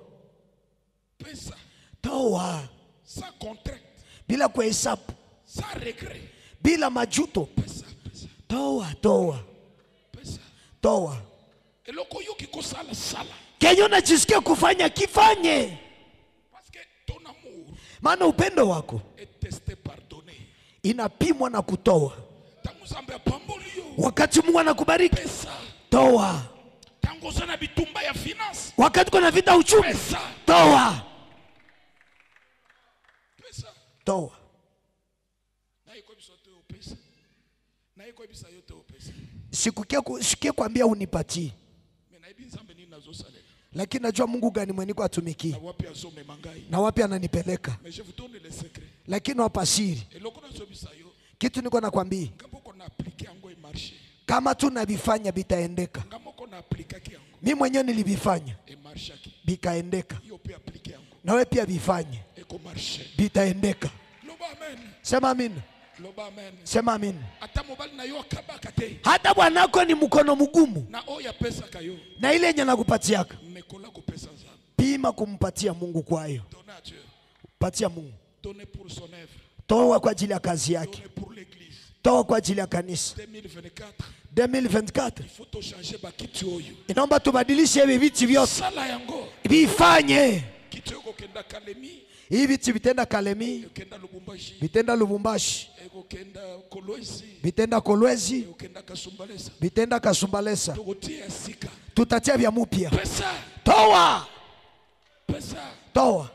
S2: Pesa.
S1: toa
S2: Sans contrainte.
S1: bila kuhesabu,
S2: Sans regret.
S1: bila majuto.
S2: Pesa. Pesa.
S1: Toa, toa,
S2: Pesa.
S1: toa.
S2: Eloko yo kiko sala sala.
S1: Kenye unajisikia kufanya kifanye,
S2: Parce que ton amour
S1: maana upendo wako
S2: est testé par donner.
S1: inapimwa na kutoa.
S2: Tangu zambe apamboli yo.
S1: Wakati Mungu anakubariki,
S2: Pesa.
S1: toa.
S2: Tango sana bitumba ya finance.
S1: Wakati kuna vita uchumi,
S2: Pesa.
S1: toa,
S2: Pesa.
S1: toa.
S2: Na iko bisote o pesa. Na iko bisa yote o pesa.
S1: Sikie kwambia unipatie,
S2: Me na ibi nzambe nini nazo salela.
S1: lakini najua Mungu gani mweniko atumikie
S2: Na wapi azome mangai.
S1: na wapi ananipeleka,
S2: Mais je vous donne les secrets.
S1: lakini wapa siri.
S2: Eloko nazo bisa yo.
S1: Kitu niko nakwambia,
S2: Ngamboko na aplike yango e marché.
S1: kama tu navifanya vitaendeka.
S2: Ngamboko na aplike ki yango.
S1: Mimi mwenyewe nilivifanya
S2: E marché ki.
S1: vikaendeka,
S2: Yo pe aplike yango.
S1: na wewe pia vifanye
S2: E ko marché.
S1: vitaendeka.
S2: Loba amen.
S1: Sema amina,
S2: Loba amen.
S1: sema amina.
S2: Ata mobali na yo akabaka te.
S1: Hata bwanako ni mkono mgumu,
S2: Na oya pesa kayo.
S1: na ile yenye nakupatiaka
S2: Mekola ko pesa nzambe.
S1: pima kumpatia Mungu. Kwayo
S2: Donner à Dieu.
S1: patia Mungu,
S2: Donner pour son œuvre.
S1: toa kwa ajili ya kazi yake,
S2: Donner pour l'église.
S1: toa kwa ajili ya kanisa.
S2: 2024.
S1: 2024
S2: Il faut to changer ba kitu oyo.
S1: inaomba tubadilishe hivi viti vyote,
S2: Sala yango.
S1: vifanye
S2: Kitu yoko kenda Kalemi.
S1: hivi viti vitenda Kalemi,
S2: Kenda Lubumbashi.
S1: vitenda Lubumbashi,
S2: Eko kenda Kolwezi.
S1: vitenda Kolwezi,
S2: Eko kenda Kasumbalesa.
S1: vitenda Kasumbalesa.
S2: Tugotia sika.
S1: Tutatia vya mupya.
S2: Pesa.
S1: Toa,
S2: Pesa.
S1: toa.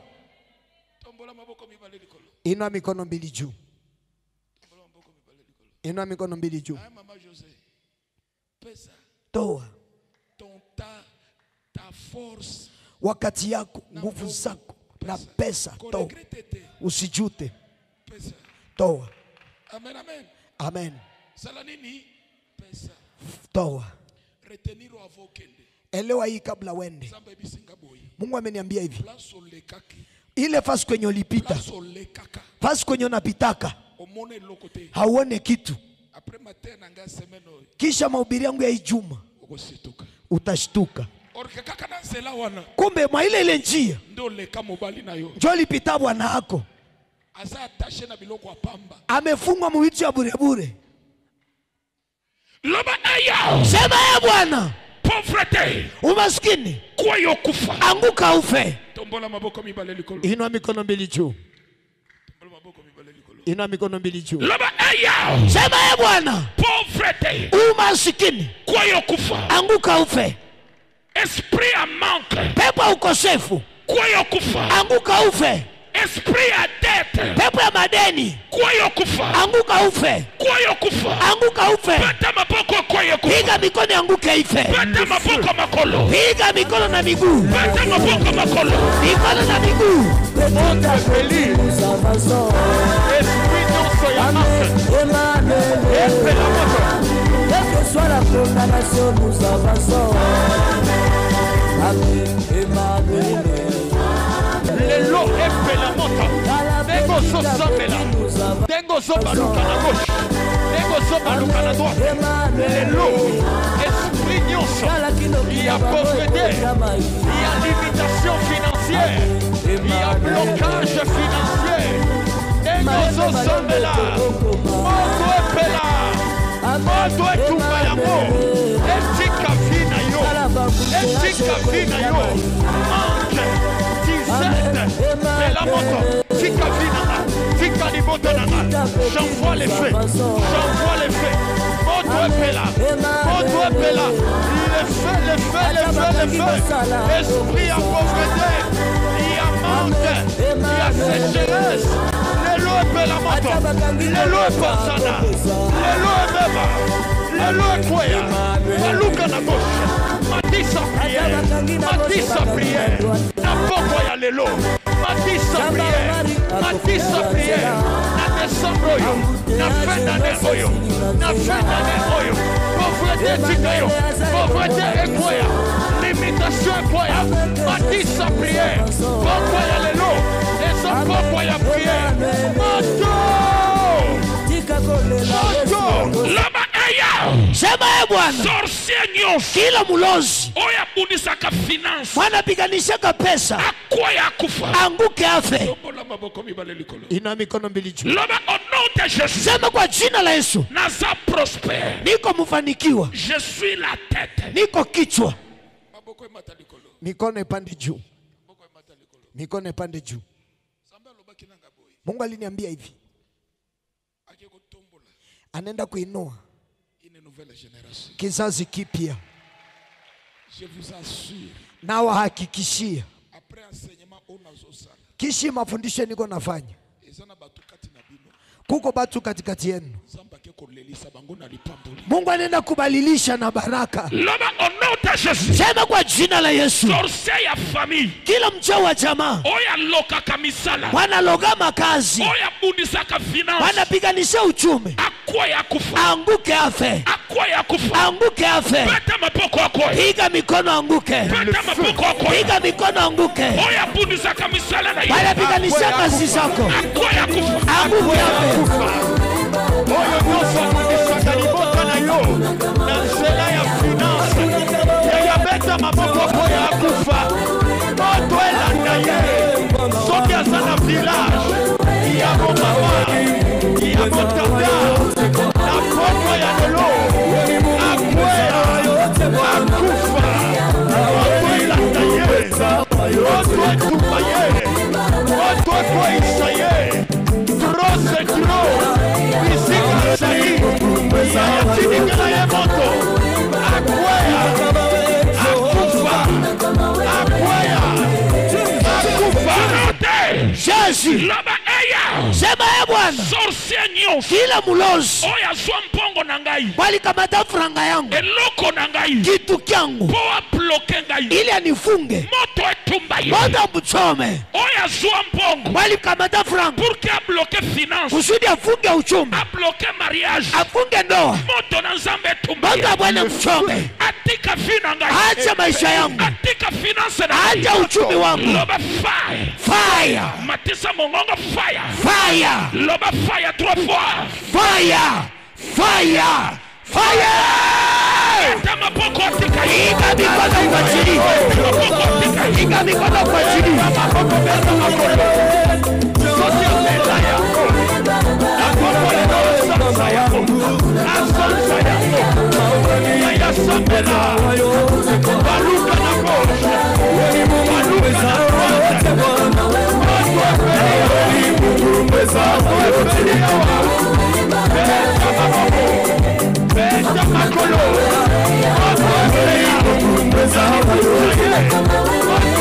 S2: Tombola maboko mibale likolo.
S1: Inua mikono mbili juu,
S2: Tombola maboko mibale likolo.
S1: inua mikono mbili juu.
S2: Ah, Mama José. Pesa.
S1: Toa
S2: Ton ta force.
S1: wakati yako, nguvu zako na pesa. Toa,
S2: Regrette.
S1: usijute.
S2: Pesa.
S1: Toa.
S2: Amen, amen.
S1: Amen.
S2: Sala nini? Pesa.
S1: Toa.
S2: Retenir au avokende.
S1: Elewa hii kabla wende.
S2: Zamba bisinga boy.
S1: Mungu ameniambia hivi,
S2: Place olekaki.
S1: ile fasi kwenye ulipita,
S2: Place olekaka.
S1: fasi kwenye unapitaka
S2: Omone lokote.
S1: hauone kitu,
S2: Après matin nanga semaine oyo.
S1: kisha mahubiri yangu ya Ijumaa
S2: Okosituka.
S1: utashtuka,
S2: Orke kaka na nzela wana.
S1: kumbe mwa ile njia
S2: Ndo leka mobali na yo.
S1: njo lipita bwana yako
S2: Aza attaché na biloko apamba.
S1: amefungwa muvitu ya burebure.
S2: Loba aya.
S1: Sema Bwana,
S2: Pauvreté.
S1: umaskini
S2: Kwa yo kufa.
S1: anguka ufe.
S2: Tombola maboko mibale likolo.
S1: Inua mikono mbili juu,
S2: Tombola maboko mibale likolo.
S1: inua mikono mbili juu.
S2: Loba aya.
S1: Sema Bwana,
S2: Pauvreté.
S1: umaskini
S2: Kwa yo kufa.
S1: anguka ufe.
S2: Esprit à manque.
S1: Pepo ya ukosefu
S2: Kwa yo kufa.
S1: anguka ufe.
S2: Esprit à dette.
S1: Pepo ya madeni
S2: Kwa yo kufa.
S1: anguka ufe.
S2: Kwa yo kufa.
S1: Anguka ufe.
S2: Pata maboko kwa yo kufa.
S1: Piga mikono yanguke ife.
S2: Pata maboko makolo.
S1: Piga mikono na miguu,
S2: Pata maboko makolo.
S1: mikono na miguu.
S3: Monte feliz. Esprit nyonso ya marque. Epe la moto.
S4: Quelle que soit la condamnation, nous avançons. Amen. Emmanuel.
S3: Lelo epe la moto. Dengo so sambela. Dengo so baluka na gauche. Dengo so Nazo baluka na droite. Lelo, esprit nyonso. Il y a pauvreté, il y a limitation financière, il y a blocage financier. Et nous sommes là. Moto epela. Moto etumba yango. Etika vina yo. Etika vina yo. Manque. Disette. Mais la moto. Tika vina nga. Tika liboto nanga. J'envoie les faits. J'envoie les faits. Moto epela. Moto epela. Les faits. Esprit à pauvreté. Il y a manque. Il y a sécheresse. Lelo epela moto. Lelo epasana. Lelo ebeba. Lelo ekwea. Baluka na gauche. Matissa prière. Matissa prière. Napoko ya lelo. Matissa prière. Matissa prière. Na décembre oyo. Na fin d'année oyo. Na fin d'année oyo. Pauvreté tika yo. Pauvreté ekwea. Limitation ekwea. Matissa prière. Poko ya lelo. Esa poko ya prière. Moto. Lama eya.
S1: Sema Bwana.
S2: Sorcier nyonso.
S1: Kila mulozi.
S2: Oya bundisaka finance.
S1: Wanapiganishaka pesa.
S2: Akwaya kufa.
S1: Anguke afe.
S2: Ina
S1: mikono mbili juu.
S2: Lama au nom de Jésus.
S1: Sema kwa jina la Yesu.
S2: Naza prospère.
S1: Niko mfanikiwa.
S2: Je suis la tête.
S1: Niko kichwa. Mikono ipande juu. Mikono ipande juu. Mungu aliniambia hivi. Anaenda kuinua kizazi kipya.
S2: Je vous assure.
S1: Na wahakikishia.
S2: Après enseignement onazosala.
S1: Kishi mafundisho niko nafanya. Kuko batu katikati yenu. Mungu anaenda kubadilisha na baraka.
S2: Lama au nom de Jésus.
S1: Sema kwa jina la Yesu.
S2: Sorcier ya famille.
S1: Kila mchao wa jamaa.
S2: Oya loka kamisala.
S1: Wanaloga makazi.
S2: Oya bundisaka finance.
S1: Wanapiganisha uchumi.
S2: Akwaya kufa.
S1: Anguke afe.
S2: Akwaya kufa.
S1: Anguke afe.
S2: Peta mapoko akwaya.
S1: Piga mikono anguke.
S2: Peta mapoko akwaya.
S1: Piga mikono anguke.
S2: Oya bundisaka misala na hiyo.
S1: Wanapiganisha kazi zako.
S2: Akwaya kufa.
S1: Anguke afe.
S3: Oyo nyonso akundisaka liboka na yo na nzela ya finance yayabeta maboko oyo akufa moto elanda ye soki aza na village ya bomama ya botata na poko ya lelo akwea akufa moto elanda ye moto etumba ye moto ekoisa ye trop c'est trop. Yatinigala ye moto akwea akufa akwea akufa
S1: Jésus.
S2: Laba eya.
S1: Sema Bwana.
S2: Sorcier nyonso.
S1: Kila mulozi.
S2: Oya zwa mpongo na ngai.
S1: Wali kamata franga yangu.
S2: Eloko na ngai.
S1: Kitu kyangu.
S2: Po abloke ngai.
S1: Ili anifunge.
S2: Moto etumba ye.
S1: Moto mchome.
S2: Oya zwa mpongo.
S1: Wali kamata franga.
S2: Pour que abloke finance.
S1: Kusudi afunge uchumi.
S2: Abloke mariage.
S1: Afunge ndoa.
S2: Moto na nzambe etumba ye.
S1: Moto Bwana mchome.
S2: Atika fina ngai.
S1: Acha maisha yangu.
S2: Atika finance na ngai.
S1: Acha uchumi wangu.
S2: Loba fire.
S1: Fire.
S2: Matisa mongongo fire.
S1: Fire.
S2: Loba fire 3 fois.
S1: Fire. Fire. Fire.
S2: Tama poko atika.
S1: Iga mikono kwa chini. Iga mikono kwa chini.
S3: soki amela yango akokolela osanza yango asanza yango yayasambela baluka na gauche baluka na droite beta maboko beta makolo asanza yango moto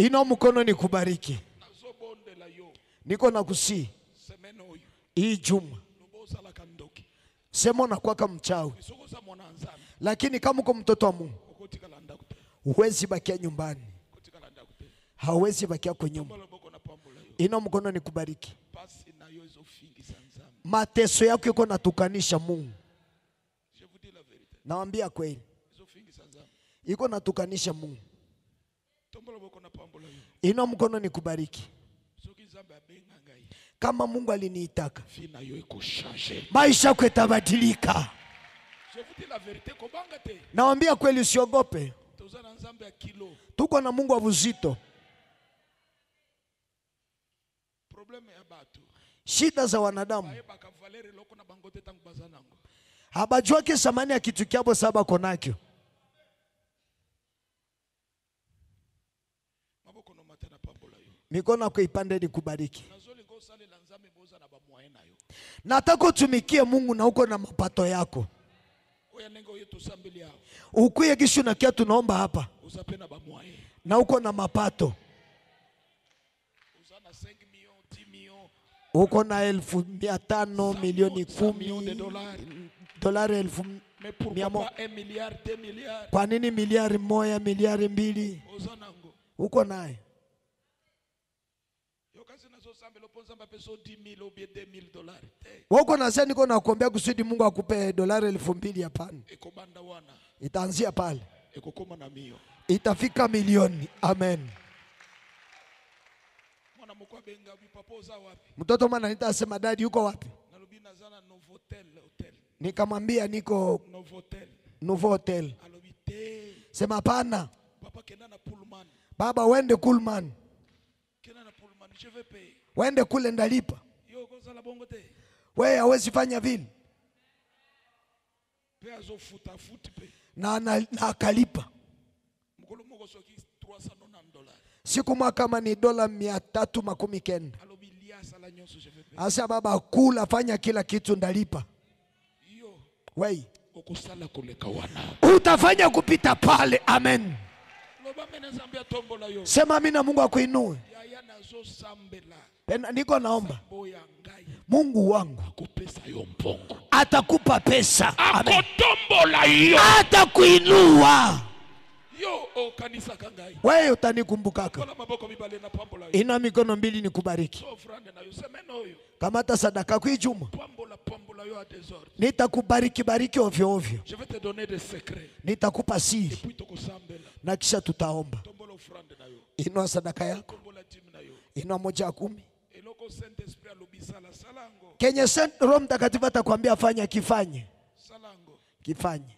S1: Ino mkono nikubariki.
S2: nazobondela yo
S1: Niko na kusi.
S2: semaine oyo
S1: Hii juma.
S2: lobozala kandoki
S1: Sema unakuwa mchawi.
S2: bisokoza mwana nzambe
S1: Lakini kama uko mtoto wa Mungu,
S2: okotikala ndako te
S1: huwezi bakia nyumbani.
S2: okotikala ndako te
S1: Hawezi bakia kwa nyumba.
S2: tombola boko na pambola yo
S1: Ino mkono nikubariki.
S2: pasi na yo ezofingisa nzambe.
S1: Mateso yako yuko natukanisha Mungu.
S2: Je vous dis la vérité,
S1: Nawaambia kweli.
S2: ezofingisa nzambe.
S1: Iko natukanisha Mungu.
S2: Tombola boko na pambola yo
S1: Ino mkono nikubariki.
S2: soki nzambe abenga ngai
S1: Kama Mungu aliniitaka,
S2: fi na yo ekoshange.
S1: maisha yako yatabadilika.
S2: Je vous dis la vérité, kobanga te
S1: Nawaambia kweli, usiogope.
S2: toza na nzambe ya kilo.
S1: Tuko na Mungu wa uzito.
S2: Probleme ya bato
S1: Shida za wanadamu
S2: bayebaka valere loko na bango te tango baza nango.
S1: habajuake samani ya kitu kyabo saba konakyo.
S2: Maboko no mata na pambola yo
S1: Mikono yako ipande nikubariki.
S2: nazolinga osalela nzambe boza na bamwaye na yo
S1: Nataka utumikie Mungu na uko na mapato yako.
S2: oya ndenge oyo tosambeli awa
S1: Ukuye kishu na kia tunaomba hapa.
S2: oza mpe na bamwaye
S1: Na uko na mapato.
S2: oza na 5 millions 10 millions
S1: Uko na 500,000 milioni
S2: 100 millions
S1: 10
S2: de dollars.
S1: dolari 1,000.
S2: Mais pourquoi pas 1 milliard 2 milliards
S1: Kwa nini miliari 1, miliari 2?
S2: oza nango
S1: Uko naye.
S2: yo kasi nazosambela opo nzambe apeso 10 000 ou bien 2 000 dollars te
S1: Wako nasema niko nakuombea kusudi Mungu akupe dolari 2,000 hapana.
S2: ekobanda wana
S1: Itaanzia pale.
S2: ekokoma na mio
S1: Itafika milioni. Amen.
S2: mwana moko abenga bipapa oza wapi
S1: Mtoto mwana nitasema dadi yuko wapi?
S2: nalobi naza na Novotel hotel
S1: Nikamwambia niko
S2: Novotel
S1: Nouveau Hotel.
S2: alobi te
S1: Sema hapana.
S2: papa kenda na Pullman
S1: Baba wende Coolman.
S2: kenda na Pullman je vais payer
S1: Wende kule ndalipa.
S2: yo kozala bongo te
S1: Wewe hawezi fanya vile.
S2: pe azofuta futi pe
S1: Na akalipa.
S2: mokolo moko soki 390 dollars
S1: Siku mwaka kama ni dola 390.
S2: alobi lia sala nyonso je vais payer
S1: Asa baba kula fanya kila kitu ndalipa.
S2: yo
S1: Wei.
S2: okosala koleka wana
S1: Utafanya kupita pale. Amen.
S2: loba mena nzambe atombola yo
S1: Sema mimi na Mungu akuinue.
S2: yaya nazosambela
S1: Niko naomba
S2: boya ngai
S1: Mungu wangu
S2: akopesa yo mpongo
S1: atakupa pesa. Amen.
S2: akotombola yo
S1: Atakuinua.
S2: yo okanisaka ngai
S1: Wewe utanikumbukaka.
S2: kola maboko mibale na pambola yo
S1: Ina mikono mbili nikubariki.
S2: so frande na yo semene oyo
S1: Kamata sadaka kwa juma.
S2: pambola yo a desordre
S1: Nitakubariki bariki ovyo ovyo.
S2: je vais te donner des secrets
S1: Nitakupa siri
S2: puis tokosambela
S1: na kisha tutaomba.
S2: tombola ofrande na yo
S1: Inua sadaka yako.
S2: tombola dîme na yo
S1: Inua 110.
S2: eloko saint esprit alobi sala salango
S1: Kenye Roho Mtakatifu atakwambia fanya kifanye.
S2: salango
S1: Kifanye.